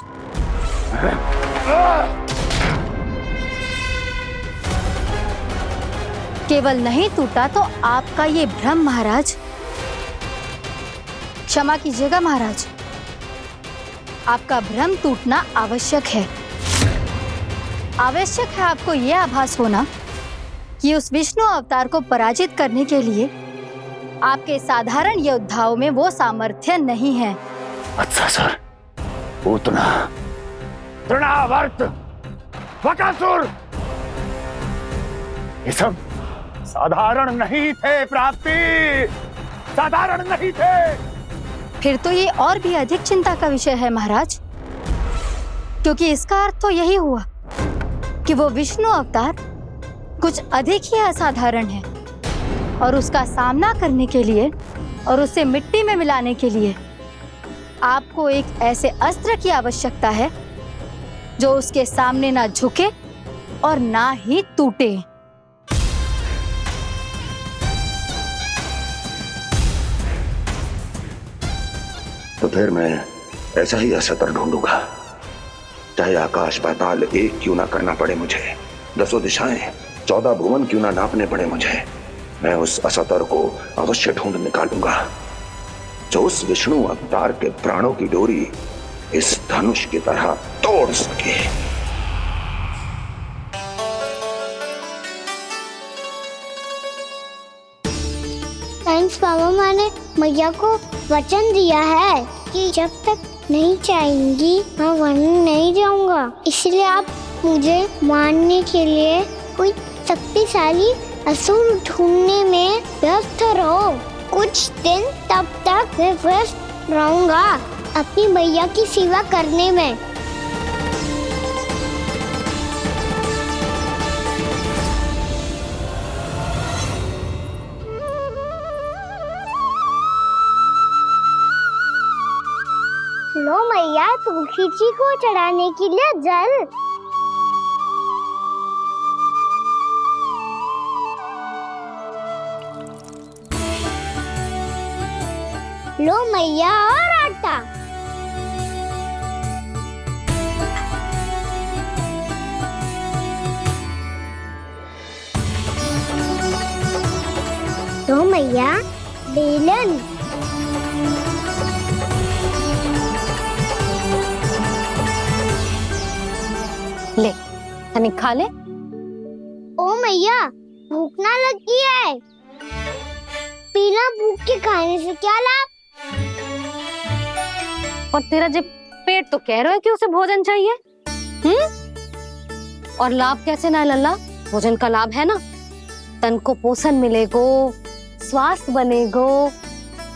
केवल नहीं टूटा तो आपका ये भ्रम महाराज। क्षमा कीजिएगा महाराज, आपका भ्रम टूटना आवश्यक है। आवश्यक है आपको यह आभास होना कि उस विष्णु अवतार को पराजित करने के लिए आपके साधारण योद्धाओं में वो सामर्थ्य नहीं है। अच्छा सर, पूतना, तृणावर्त, बकासुर, ये सब साधारण नहीं थे प्राप्ति, साधारण नहीं थे। फिर तो ये और भी अधिक चिंता का विषय है महाराज, क्योंकि इसका अर्थ तो यही हुआ कि वो विष्णु अवतार कुछ अधिक ही असाधारण है और उसका सामना करने के लिए और उसे मिट्टी में मिलाने के लिए आपको एक ऐसे अस्त्र की आवश्यकता है जो उसके सामने ना झुके और ना ही टूटे। तो फिर मैं ऐसा ही अस्त्र ढूंढूंगा चाहे आकाश पाताल एक क्यों ना करना पड़े मुझे, 10 दिशाएं 14 भुवन क्यों ना नापने पड़े मुझे, मैं उस असतर को अवश्य ढूंढ निकालूंगा जो उस विष्णु अवतार के प्राणों की डोरी इस धनुष की तरह तोड़ सके। थैंक्स पापा, मैंने मैया को वचन दिया है कि जब तक नहीं चाहेंगी मैं वन नहीं जाऊंगा। इसलिए आप मुझे मारने के लिए कोई शक्तिशाली असुर ढूंढने में व्यस्त रहो। कुछ दिन तब तक मैं व्यस्त रहूंगा अपनी मैया की सेवा करने में। लो मैया, तुलसी जी को चढ़ाने के लिए जल। लो मैया, और आटा। लो मैया, बेलन। ले तनिक खा ले। ओ मैया, भूख ना लगी है। बिना भूख के खाने से क्या लाभ? और तेरा जब पेट तो कह रहा है कि उसे भोजन चाहिए, और लाभ कैसे ना है लल्ला? भोजन का लाभ है ना, तन को पोषण मिलेगो, स्वास्थ्य बनेगो,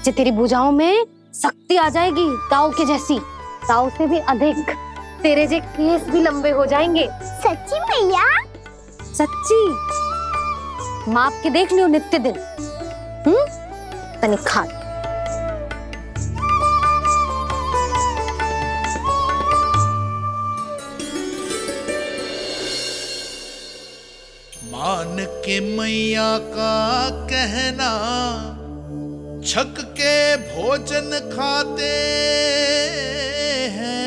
जो तेरी भुजाओं में शक्ति आ जाएगी ताऊ के जैसी, ताऊ से भी अधिक। तेरे जे केस भी लंबे हो जाएंगे। सच्ची मैया? सच्ची। माप के देख लियो नित्य दिन। तनिक खा। मान के मैया का कहना, छक के भोजन खाते हैं,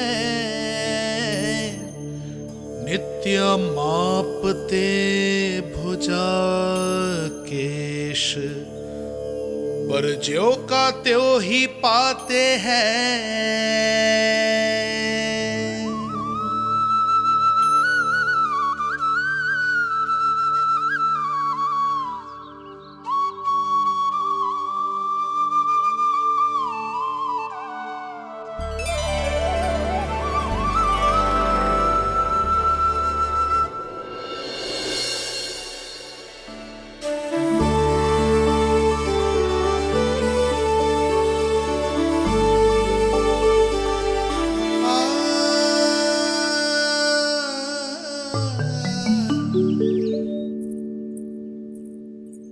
नित्य मापते भुजा केश, पर ज्यों का त्यों ही पाते हैं।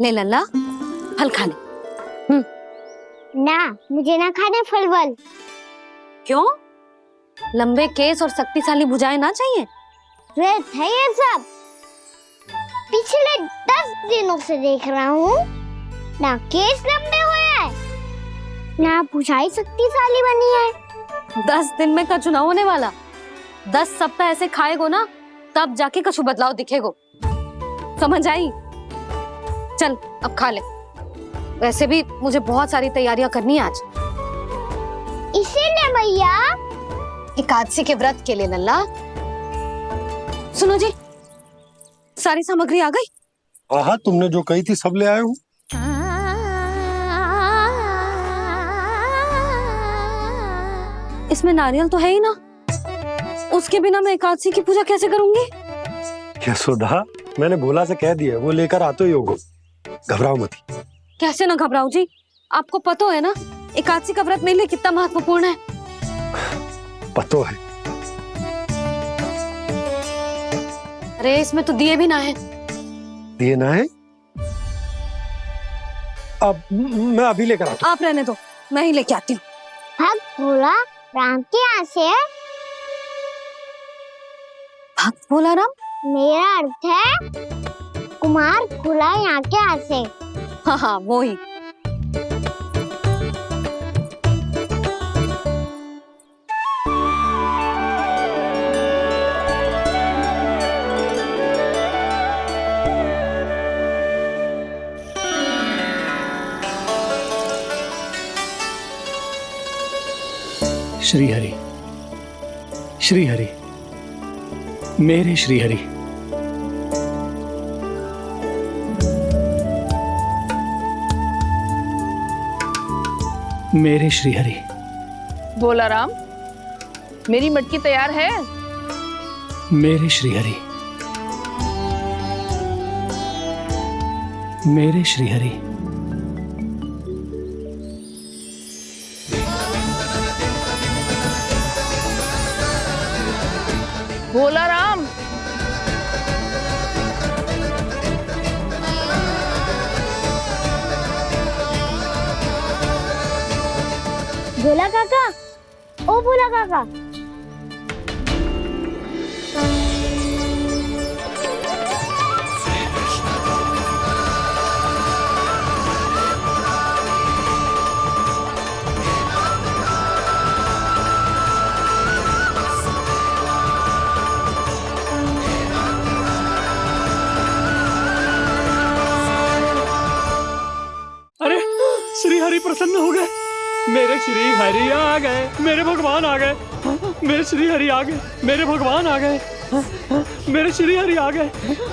ले लल्ला, फल खा ले। ना, मुझे ना खाने फल वल। क्यों? लंबे केस और शक्तिशाली भुजाएं ना चाहिए? व्यर्थ है ये सब। पिछले 10 दिनों से देख रहा हूँ, ना केस लंबे हुए हैं, ना भुजाएं शक्तिशाली बनी है। 10 दिन में कछु ना होने वाला। 10 सप्ताह ऐसे खाएगो ना, तब जाके कछु बदलाव दिखेगो। समझ आई? चल अब खा ले। वैसे भी मुझे बहुत सारी तैयारियां करनी है आज। इसीलिए मैया, एकादशी के व्रत के लिए लल्ला। सुनो जी, सारी सामग्री आ गई? हाँ, तुमने जो कही थी सब ले आए हूँ। इसमें नारियल तो है ही ना, उसके बिना मैं एकादशी की पूजा कैसे करूंगी? यशोदा, मैंने भोला से कह दिया, वो लेकर आते ही होगा, घबराओ मत। कैसे ना घबराओ जी, आपको पता है ना एकादशी का व्रत मेरे लिए कितना महत्वपूर्ण है। पतो है। अरे इसमें तो दिए भी ना है। दिए ना है? अब मैं अभी लेकर आता हूँ। आप रहने दो, मैं ही लेके आती हूँ। भक्त भोला राम के यहाँ से है? भक्त भोला राम? मेरा अर्थ है कुमार भोला यहाँ के यहाँ से। हाँ, वो ही। श्री हरि, श्री हरि, मेरे श्री हरि। मेरे श्री हरि। भोला राम, मेरी मटकी तैयार है? मेरे श्री हरि, मेरे श्री हरि। भोला राम, भोला काका, ओ भोला काका। अरे श्री हरि प्रसन्न हो गए। मेरे श्री हरि आ गए, मेरे भगवान आ गए। मेरे श्री हरि आ गए, मेरे भगवान आ गए। मेरे श्री हरि आ गए,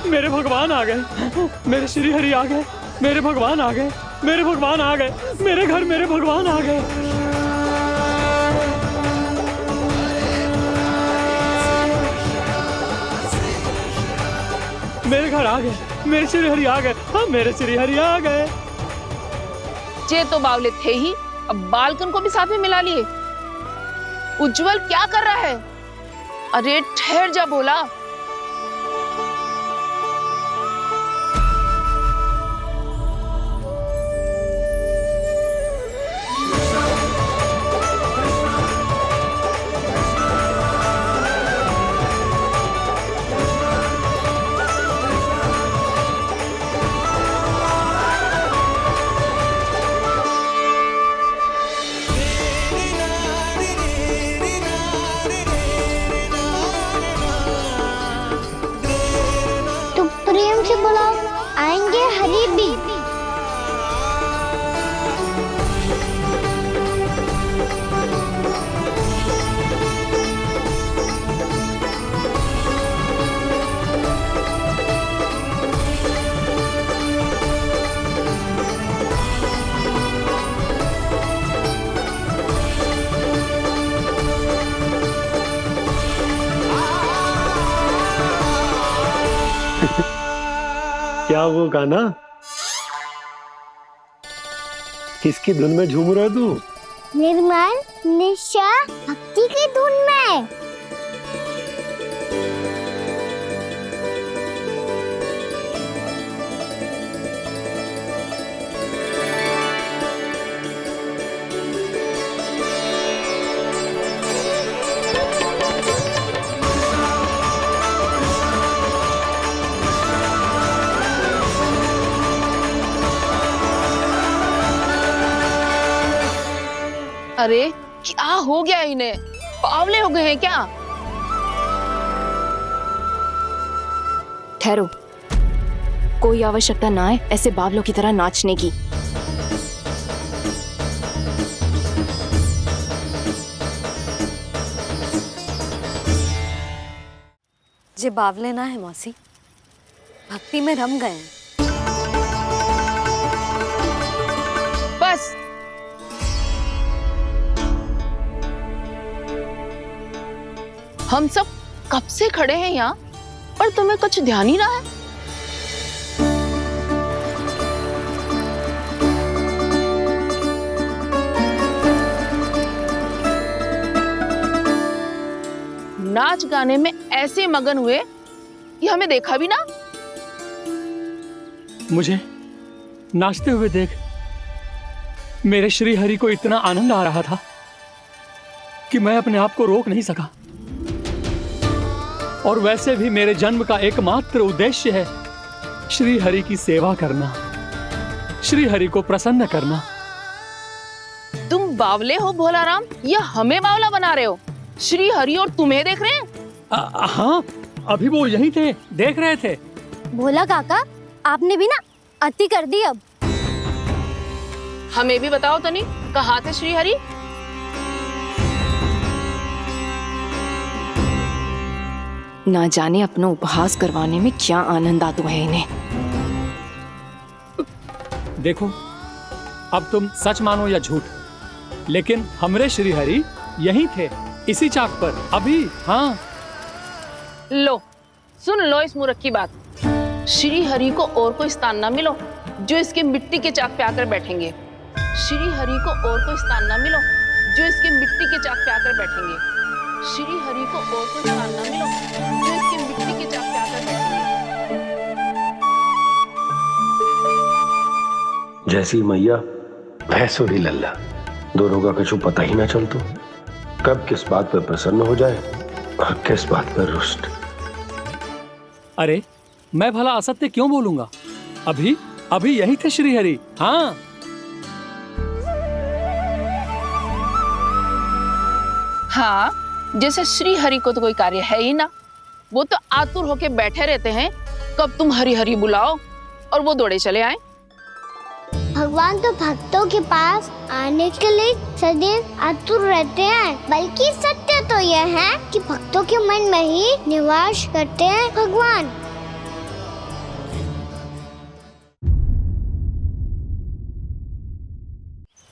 मेरे भगवान आ गए। मेरे श्री हरि आ गए, मेरे भगवान आ गए। मेरे भगवान आ गए, मेरे घर मेरे भगवान आ गए। मेरे घर आ गए, मेरे श्री हरि आ गए। हाँ, मेरे श्री हरि आ गए। जे तो बावले थे ही, अब बालकन को भी साथ में मिला लिए। उज्जवल क्या कर रहा है? अरे ठहर जा भोला। प्रेम से बुलाओ, आएंगे हरि भी। क्या वो गाना? किसकी धुन में झूम रहा तू? निर्मल निशा भक्ति की धुन में। अरे क्या हो गया इन्हें? बावले हो गए हैं क्या? ठहरो, कोई आवश्यकता ना है ऐसे बावलों की तरह नाचने की। जे बावले ना है मौसी, भक्ति में रम गए हैं। बस हम सब कब से खड़े हैं यहाँ, पर तुम्हें कुछ ध्यान ही रहा है। नाच गाने में ऐसे मगन हुए कि हमें देखा भी ना। मुझे नाचते हुए देख मेरे श्री हरि को इतना आनंद आ रहा था कि मैं अपने आप को रोक नहीं सका। और वैसे भी मेरे जन्म का एकमात्र उद्देश्य है श्री हरि की सेवा करना, श्री हरि को प्रसन्न करना। तुम बावले हो भोला राम, या हमें बावला बना रहे हो? श्री हरि और तुम्हें देख रहे हैं? हाँ, अभी वो यहीं थे, देख रहे थे। भोला काका, आपने भी ना अति कर दी। अब हमें भी बताओ तनी, कहाँ थे श्री हरि? ना जाने अपना उपहास करवाने में क्या आनंद आता है इन्हें। देखो, अब तुम सच मानो या झूठ, लेकिन हमरे श्री हरि यहीं थे, इसी चाक पर अभी। हाँ, लो सुन लो इस मूर्ख की बात। श्री हरि को और कोई स्थान ना मिलो जो इसके मिट्टी के चाक पे आकर बैठेंगे। श्री हरि को और कोई स्थान ना मिलो जो इसके मिट्टी के चाक पे आकर बैठेंगे। श्री हरि को और कोई स्थान ना मिलो जो इसके मिट्टी के चाक पे आकर बैठेंगे। जैसी मैया भैंसुरी लल्ला, दोनों का कुछ पता ही ना चलतो, कब किस बात पर प्रसन्न हो जाए और किस बात पर रुष्ट। अरे मैं भला असत्य क्यों बोलूंगा? अभी अभी यही थे श्री हरि। हाँ, हाँ, जैसे श्री हरि को तो कोई कार्य है ही ना, वो तो आतुर होके बैठे रहते हैं कब तुम हरि हरि बुलाओ और वो दौड़े चले आए। भगवान तो भक्तों के पास आने के लिए सदैव आतुर रहते हैं, बल्कि सत्य तो यह है कि भक्तों के मन में ही निवास करते हैं भगवान।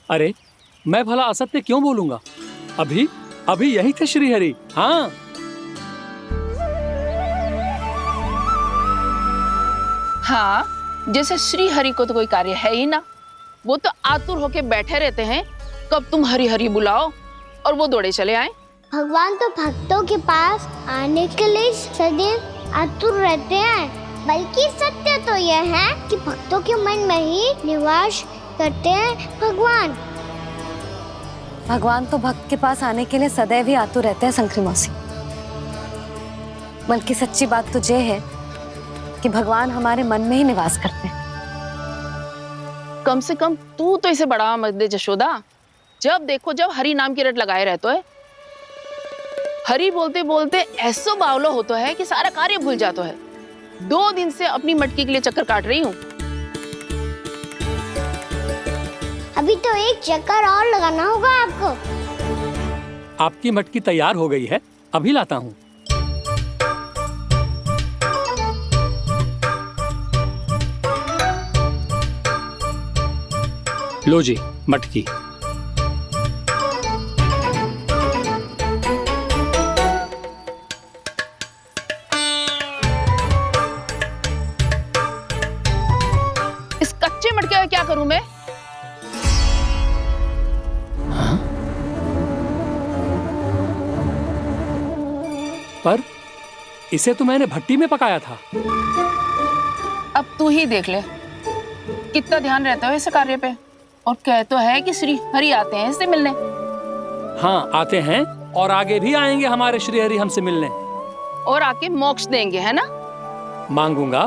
अरे मैं भला असत्य क्यों बोलूंगा? अभी अभी यही थे श्री हरि। हाँ, हाँ, जैसे श्री हरि को तो कोई कार्य है ही ना, वो तो आतुर होके बैठे रहते हैं कब तुम हरि हरि बुलाओ और वो दौड़े चले आए। भगवान तो भक्तों के पास आने के लिए सदैव आतुर रहते हैं, बल्कि सत्य तो यह है कि भक्तों के मन में ही निवास करते हैं भगवान। भगवान तो भक्त के पास आने के लिए सदैव ही आतुर रहते हैं शंकरी मौसी। बल्कि सच्ची बात तो ये है कि भगवान हमारे मन में ही निवास करते हैं। कम से कम तू तो इसे बढ़ावा मत दे जशोदा। जब देखो जब हरि नाम की रट लगाए रहते है। हरि बोलते बोलते ऐसो बावलो होता है कि सारा कार्य भूल जाता है। 2 दिन से अपनी मटकी के लिए चक्कर काट रही हूँ। अभी तो एक चक्कर और लगाना होगा आपको। आपकी मटकी तैयार हो गई है, अभी लाता हूँ। लो जी मटकी। इस कच्चे मटके का क्या करूं मैं? पर इसे तो मैंने भट्टी में पकाया था। अब तू ही देख ले कितना ध्यान रहता है इस कार्य पे। और कह तो है कि श्री हरि आते हैं इससे मिलने। हाँ आते हैं और आगे भी आएंगे हमारे श्री हरि हमसे मिलने। और आके मोक्ष देंगे, है ना? मांगूंगा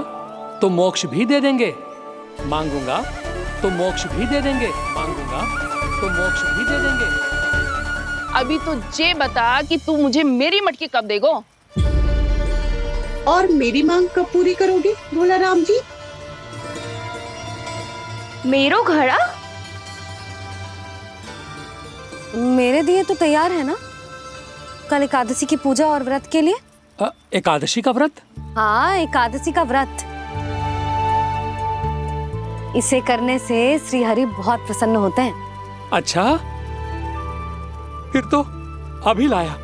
तो मोक्ष भी दे देंगे, मांगूंगा तो मोक्ष भी दे देंगे, मांगूंगा तो मोक्ष भी दे देंगे। अभी तो ये बता कि तू मुझे मेरी मटकी कब देगो? और मेरी मांग कब पूरी करोगे भोला राम जी? मेरो घड़ा मेरे दिए तो तैयार है ना, कल एकादशी की पूजा और व्रत के लिए। एकादशी का व्रत? हाँ, एकादशी का व्रत। इसे करने से श्री हरि बहुत प्रसन्न होते हैं। अच्छा, फिर तो अभी लाया।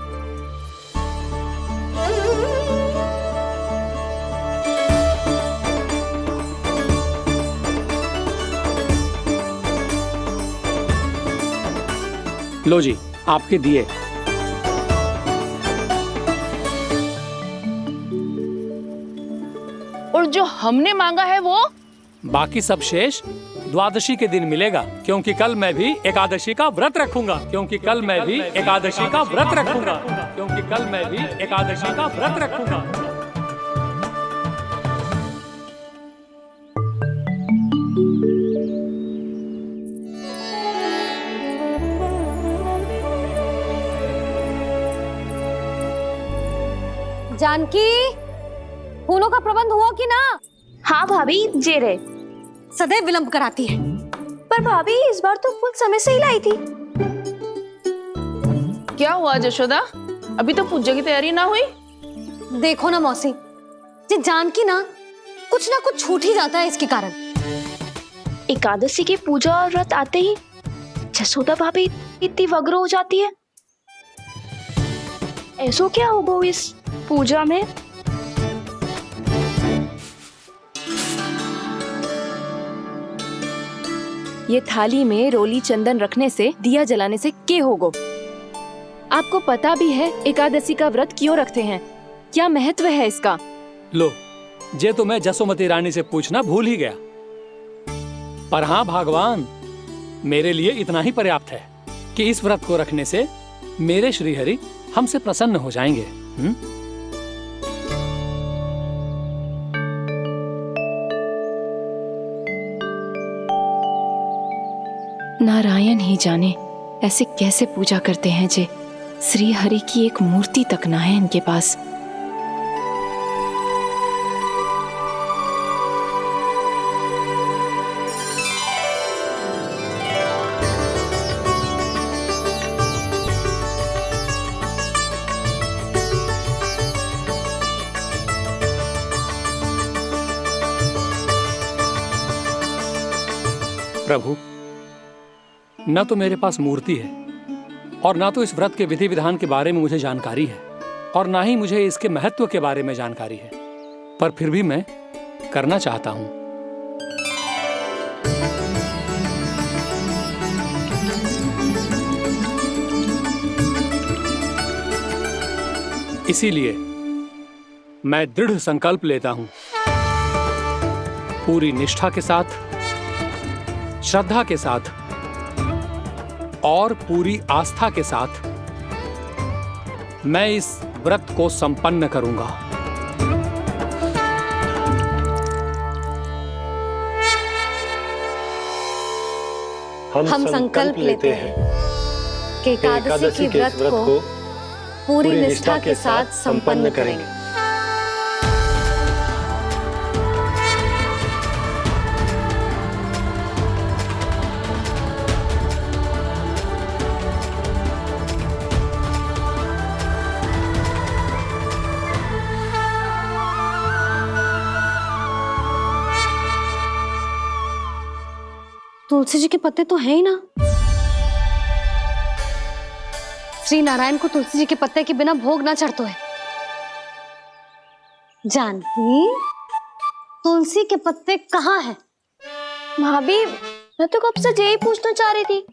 लो जी आपके दिए। और जो हमने मांगा है वो? बाकी सब शेष द्वादशी के दिन मिलेगा, क्योंकि कल मैं भी एकादशी का व्रत रखूंगा, क्योंकि कल मैं भी एकादशी का व्रत रखूंगा, क्योंकि कल मैं भी एकादशी का व्रत रखूंगा। जानकी, फूलों का प्रबंध हुआ कि ना? हाँ भाभी, जे रे। सदैव विलंब कराती है। पर भाभी इस बार तो फूल समय से ही लाई थी। क्या हुआ जशोदा? अभी तो पूजा की तैयारी ना हुई? देखो ना मौसी, ये जानकी ना कुछ छूट ही जाता है इसके कारण। एकादशी की पूजा और व्रत आते ही जसोदा भाभी इतनी वग्र हो जाती है। ऐसो क्या होगा इस पूजा में? ये थाली में रोली चंदन रखने से, दिया जलाने से के होगो? आपको पता भी है एकादशी का व्रत क्यों रखते हैं? क्या महत्व है इसका? लो, जे तो मैं जसोमती रानी से पूछना भूल ही गया। पर हाँ भगवान, मेरे लिए इतना ही पर्याप्त है कि इस व्रत को रखने से मेरे श्रीहरि हमसे प्रसन्न हो जाएंगे। नारायण ही जाने ऐसे कैसे पूजा करते हैं जे श्री हरि की एक मूर्ति तक ना है इनके पास। प्रभु, न तो मेरे पास मूर्ति है और ना तो इस व्रत के विधि विधान के बारे में मुझे जानकारी है और ना ही मुझे इसके महत्व के बारे में जानकारी है, पर फिर भी मैं करना चाहता हूं। इसीलिए मैं दृढ़ संकल्प लेता हूं, पूरी निष्ठा के साथ, श्रद्धा के साथ और पूरी आस्था के साथ मैं इस व्रत को संपन्न करूंगा। हम संकल्प लेते हैं कि एकादशी के व्रत को पूरी निष्ठा के साथ संपन्न करेंगे। तुलसी जी के पत्ते तो हैं ही ना। श्री नारायण को तुलसी जी के पत्ते के बिना भोग ना चढ़तो है। जानकी, तुलसी के पत्ते कहाँ हैं? भाभी, मैं तो कब से यही पूछना चाह रही थी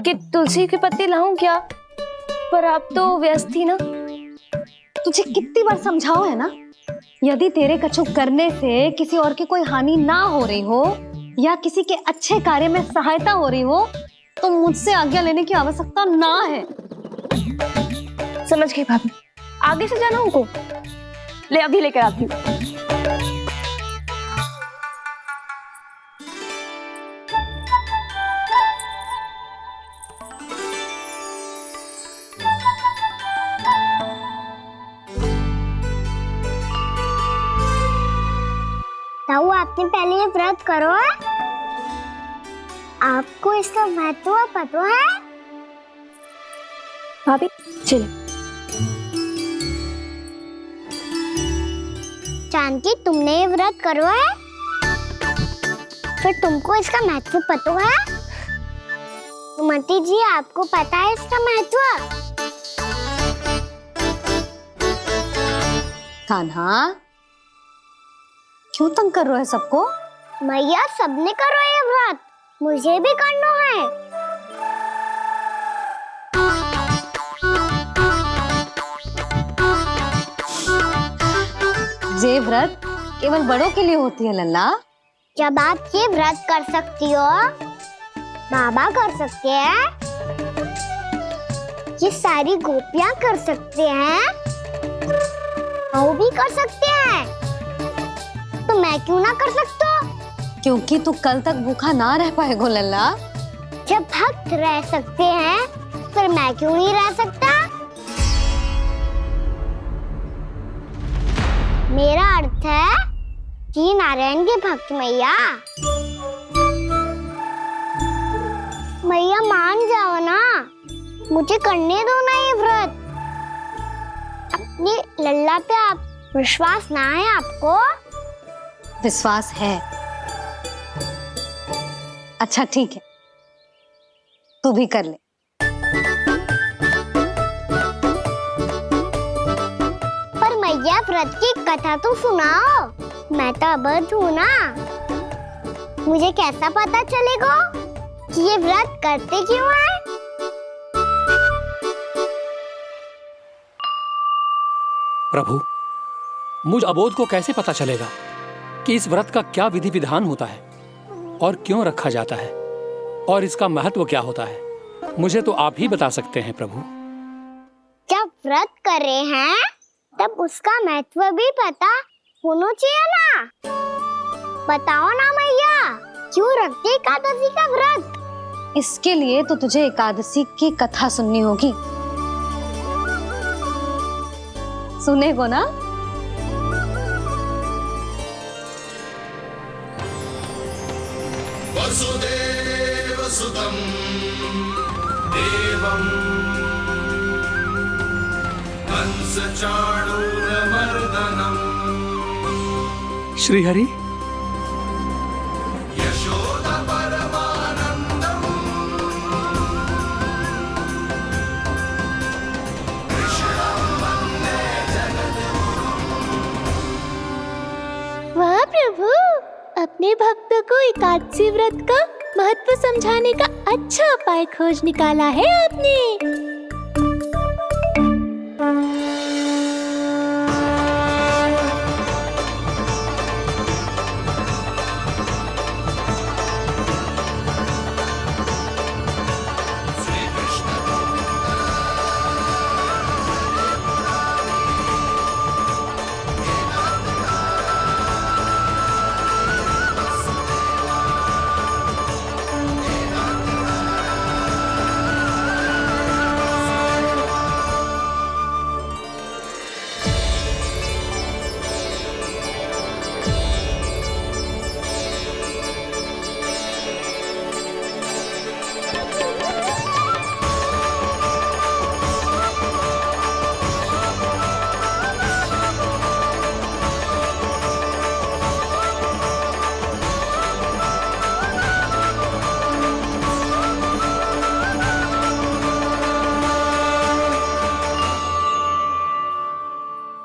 कि तुलसी के पत्ते लाऊं क्या, पर आप तो व्यस्त थी ना। तुझे कितनी बार समझाओ है ना, यदि तेरे कछु करने से किसी और की कोई हानि ना हो रही हो या किसी के अच्छे कार्य में सहायता हो रही हो तो मुझसे आज्ञा लेने की आवश्यकता ना है। समझ गई भाभी, आगे से जाना उनको। ले अभी लेकर आती हूँ। ताऊ, आपने पहले ये व्रत करो है? आपको इसका महत्व पता है? भाभी चलो। जानकी, तुमने ये व्रत करो है? फिर तुमको इसका महत्व पता है? सुमति जी, आपको पता है इसका महत्व? कान्हा, क्यों तंग कर रहे हो सबको? मैया, सबने करो ये व्रत, मुझे भी करना है। ये व्रत केवल बड़ों के लिए होती है लल्ला। जब आप ये व्रत कर सकती हो, बाबा कर सकते हैं, ये सारी गोपियां कर सकते हैं, वो भी कर सकते हैं, तो मैं क्यों ना कर सकता? क्योंकि तू कल तक भूखा ना रह पाएगा लल्ला। जब भक्त रह सकते हैं, फिर मैं क्यों नहीं रह सकता? मेरा अर्थ है कि नारायण के भक्त मैया, मैया मान जाओ ना, मुझे करने दो ना ये व्रत। अपनी लल्ला पे आप विश्वास ना है आपको? विश्वास है। अच्छा ठीक है, तू भी कर ले। पर मैया व्रत की कथा तो सुनाओ, मैं तो अबध हूँ ना। मुझे कैसा पता चलेगा कि ये व्रत करते क्यों हैं? प्रभु, मुझ अबोध को कैसे पता चलेगा कि इस व्रत का क्या विधि विधान होता है और क्यों रखा जाता है और इसका महत्व क्या होता है? मुझे तो आप ही बता सकते हैं प्रभु। जब व्रत कर रहे हैं तब उसका महत्व भी पता होना चाहिए ना। बताओ ना मैया, क्यों रखते एकादशी का व्रत? इसके लिए तो तुझे एकादशी की कथा सुननी होगी। सुनेगो ना? वसुदेव सुतं देवं कंसचाणूरमर्दनम् श्रीहरि, यशोदा परमानंदम् कृष्णं वन्दे जगद्गुरुम्। वाह प्रभु, अपने भक्तों को एकादशी व्रत का महत्व समझाने का अच्छा उपाय खोज निकाला है आपने।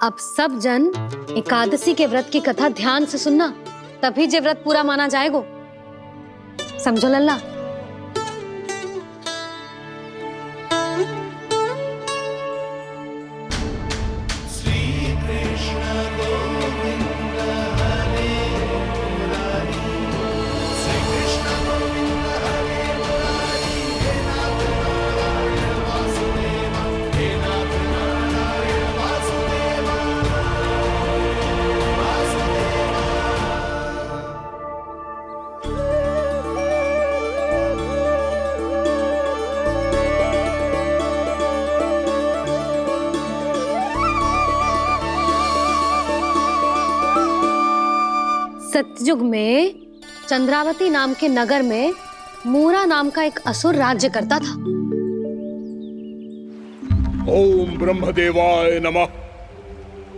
अब सब जन एकादशी के व्रत की कथा ध्यान से सुनना, तभी जे व्रत पूरा माना जाएगो। समझो लल्ला? सतयुग में चंद्रावती नाम के नगर में मूरा नाम का एक असुर राज्य करता था। ओम ब्रह्मदेवाय नमः।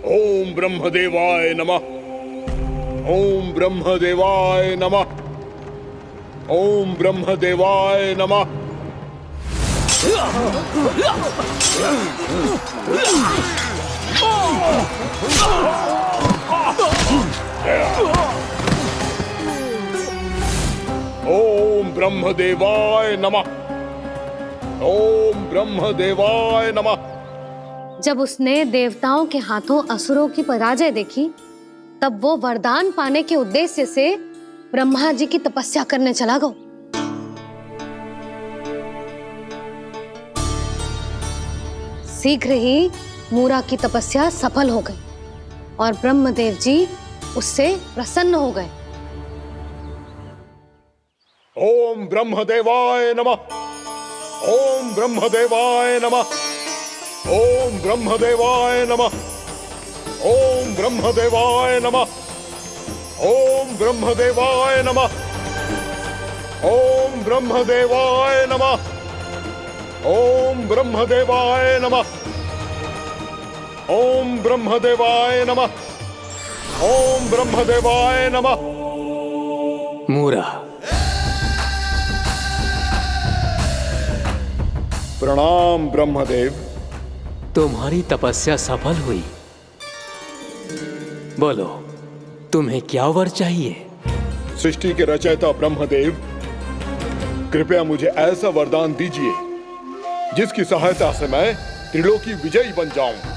ओम ब्रह्मदेवाय नमः। ओम ब्रह्मदेवाय नमः। ओम ब्रह्मदेवाय नमः। ओम ब्रह्मदेवाय नमः। ओम ब्रह्मदेवाय नमः। जब उसने देवताओं के हाथों असुरों की पराजय देखी, तब वो वरदान पाने के उद्देश्य से ब्रह्मा जी की तपस्या करने चला गया। शीघ्र ही मूरा की तपस्या सफल हो गई और ब्रह्मदेव जी उससे प्रसन्न हो गए। ओम ब्रह्मदेवाय नमः। ओम ब्रह्मदेवाय नमः। ओम ब्रह्मदेवाय नमः। ओम ब्रह्मदेवाय नमः। ओम ब्रह्मदेवाय नमः। ओम ब्रह्मदेवाय नमः। ओम ब्रह्मदेवाय नमः। ओम ब्रह्मदेवाय नमः। ओम ब्रह्मदेवाय नमः। मूरा, प्रणाम ब्रह्मदेव। तुम्हारी तपस्या सफल हुई। बोलो, तुम्हें क्या वर चाहिए? सृष्टि के रचयिता ब्रह्मदेव, कृपया मुझे ऐसा वरदान दीजिए जिसकी सहायता से मैं त्रिलोकी विजयी बन जाऊं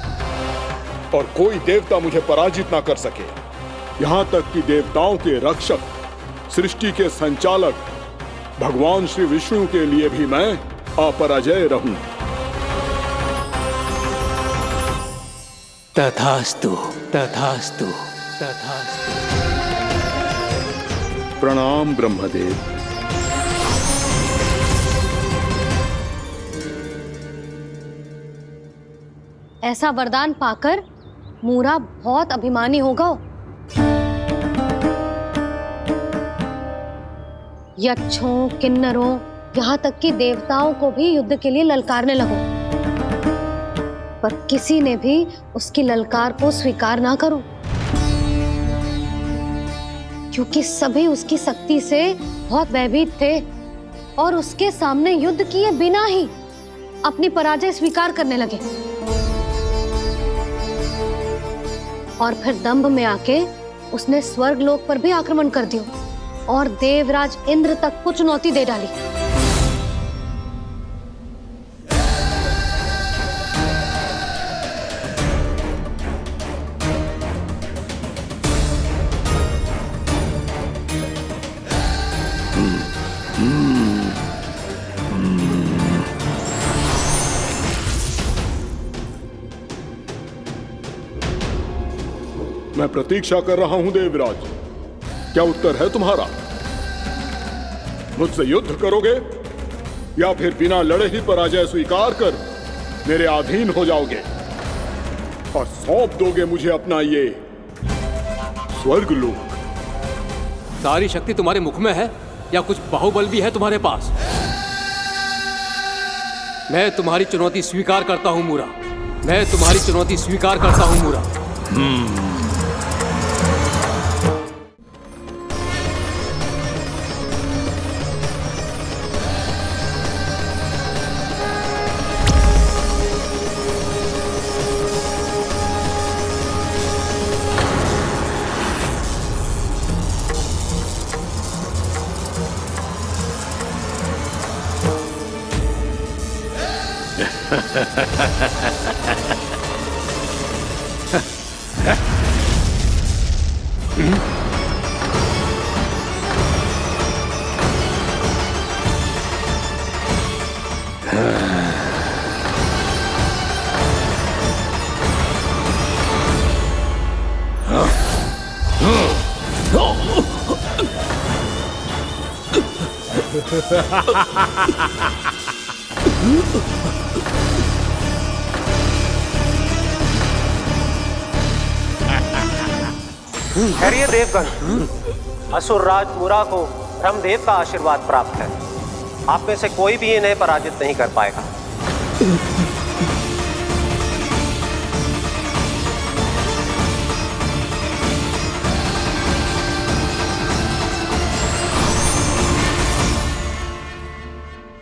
और कोई देवता मुझे पराजित ना कर सके। यहां तक कि देवताओं के रक्षक, सृष्टि के संचालक भगवान श्री विष्णु के लिए भी मैं अपराजय रहूं। तथास्तु, तथास्तु, तथास्तु। प्रणाम ब्रह्मदेव। ऐसा वरदान पाकर मूरा बहुत अभिमानी होगा। यक्षों, किन्नरों, यहाँ तक कि देवताओं को भी युद्ध के लिए ललकारने लगो, पर किसी ने भी उसकी ललकार को स्वीकार ना करो, क्योंकि सभी उसकी शक्ति से बहुत भयभीत थे और उसके सामने युद्ध किए बिना ही अपनी पराजय स्वीकार करने लगे और फिर दंभ में आके उसने स्वर्ग लोक पर भी आक्रमण कर दिया और देवराज इंद्र तक को चुनौती दे डाली। मैं प्रतीक्षा कर रहा हूं देवराज, क्या उत्तर है तुम्हारा? मुझसे युद्ध करोगे या फिर बिना लड़े ही पराजय स्वीकार कर मेरे अधीन हो जाओगे और सौंप दोगे मुझे अपना ये स्वर्ग लोक? सारी शक्ति तुम्हारे मुख में है या कुछ बाहुबल भी है तुम्हारे पास? मैं तुम्हारी चुनौती स्वीकार करता हूं मूरा, मैं तुम्हारी चुनौती स्वीकार करता हूं मूरा। खैरिए देवगण, असुर राज मूरा को ब्रह्मदेव का आशीर्वाद प्राप्त है। आप में से कोई भी इन्हें पराजित नहीं कर पाएगा।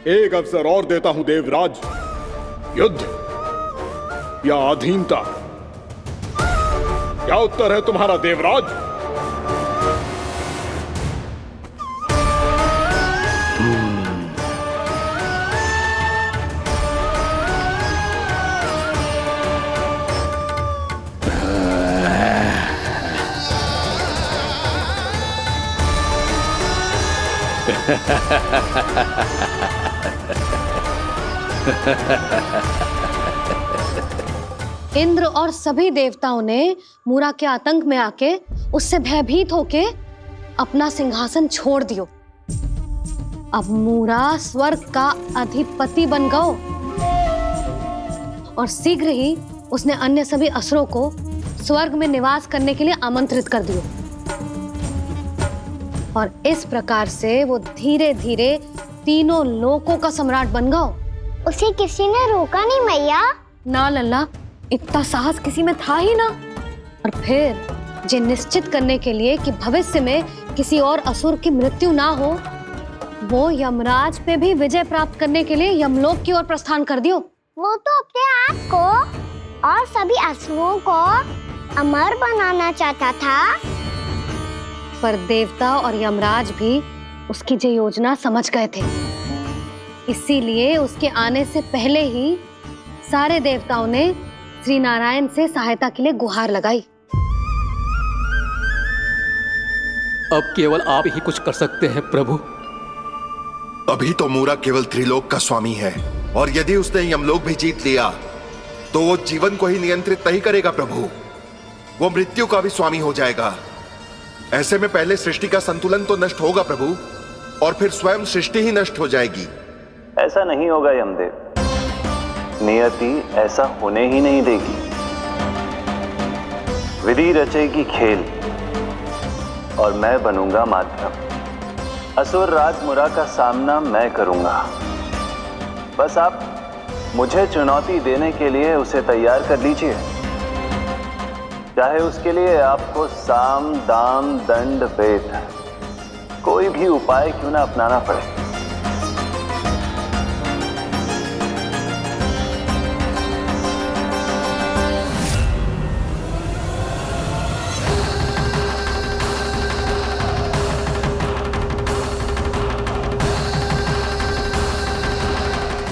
एक अवसर और देता हूं देवराज, युद्ध या अधीनता, क्या उत्तर है तुम्हारा देवराज? इंद्र और सभी देवताओं ने मूरा के आतंक में आके उससे भयभीत होके अपना सिंहासन छोड़ दियो। अब मूरा स्वर्ग का अधिपति बन गयो और शीघ्र ही उसने अन्य सभी असुरों को स्वर्ग में निवास करने के लिए आमंत्रित कर दियो और इस प्रकार से वो धीरे धीरे तीनों लोकों का सम्राट बन गयो। उसे किसी ने रोका नहीं मैया? ना लल्ला, इतना साहस किसी में था ही ना। और फिर ये निश्चित करने के लिए कि भविष्य में किसी और असुर की मृत्यु ना हो, वो यमराज पे भी विजय प्राप्त करने के लिए यमलोक की ओर प्रस्थान कर दियो। वो तो अपने आप को और सभी असुरों को अमर बनाना चाहता था। पर देवता और यमराज भी उसकी ये योजना समझ गए थे, इसीलिए उसके आने से पहले ही सारे देवताओं ने श्री नारायण से सहायता के लिए गुहार लगाई। अब केवल आप ही कुछ कर सकते हैं प्रभु। अभी तो मूरा केवल त्रिलोक का स्वामी है, और यदि उसने यमलोक भी जीत लिया तो वो जीवन को ही नियंत्रित नहीं करेगा प्रभु, वो मृत्यु का भी स्वामी हो जाएगा। ऐसे में पहले सृष्टि का संतुलन तो नष्ट होगा प्रभु, और फिर स्वयं सृष्टि ही नष्ट हो जाएगी। ऐसा नहीं होगा यमदेव, नियति ऐसा होने ही नहीं देगी। विधि रचेगी खेल और मैं बनूंगा माध्यम। असुर राज मुरा का सामना मैं करूंगा। बस आप मुझे चुनौती देने के लिए उसे तैयार कर लीजिए, चाहे उसके लिए आपको साम दाम दंड भेद कोई भी उपाय क्यों ना अपनाना पड़े।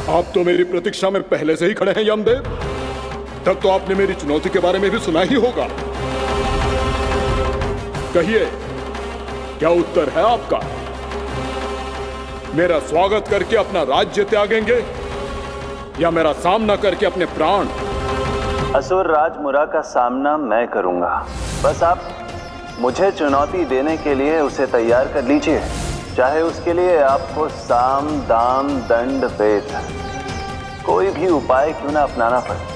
आप तो मेरी प्रतीक्षा में पहले से ही खड़े हैं यमदेव। तब तो आपने मेरी चुनौती के बारे में भी सुना ही होगा। कहिए, क्या उत्तर है आपका? मेरा स्वागत करके अपना राज्य त्यागेंगे या मेरा सामना करके अपने प्राण? असुर राज मुरा का सामना मैं करूंगा। बस आप मुझे चुनौती देने के लिए उसे तैयार कर लीजिए, चाहे उसके लिए आपको साम दाम दंड भेद कोई भी उपाय क्यों ना अपनाना पड़े।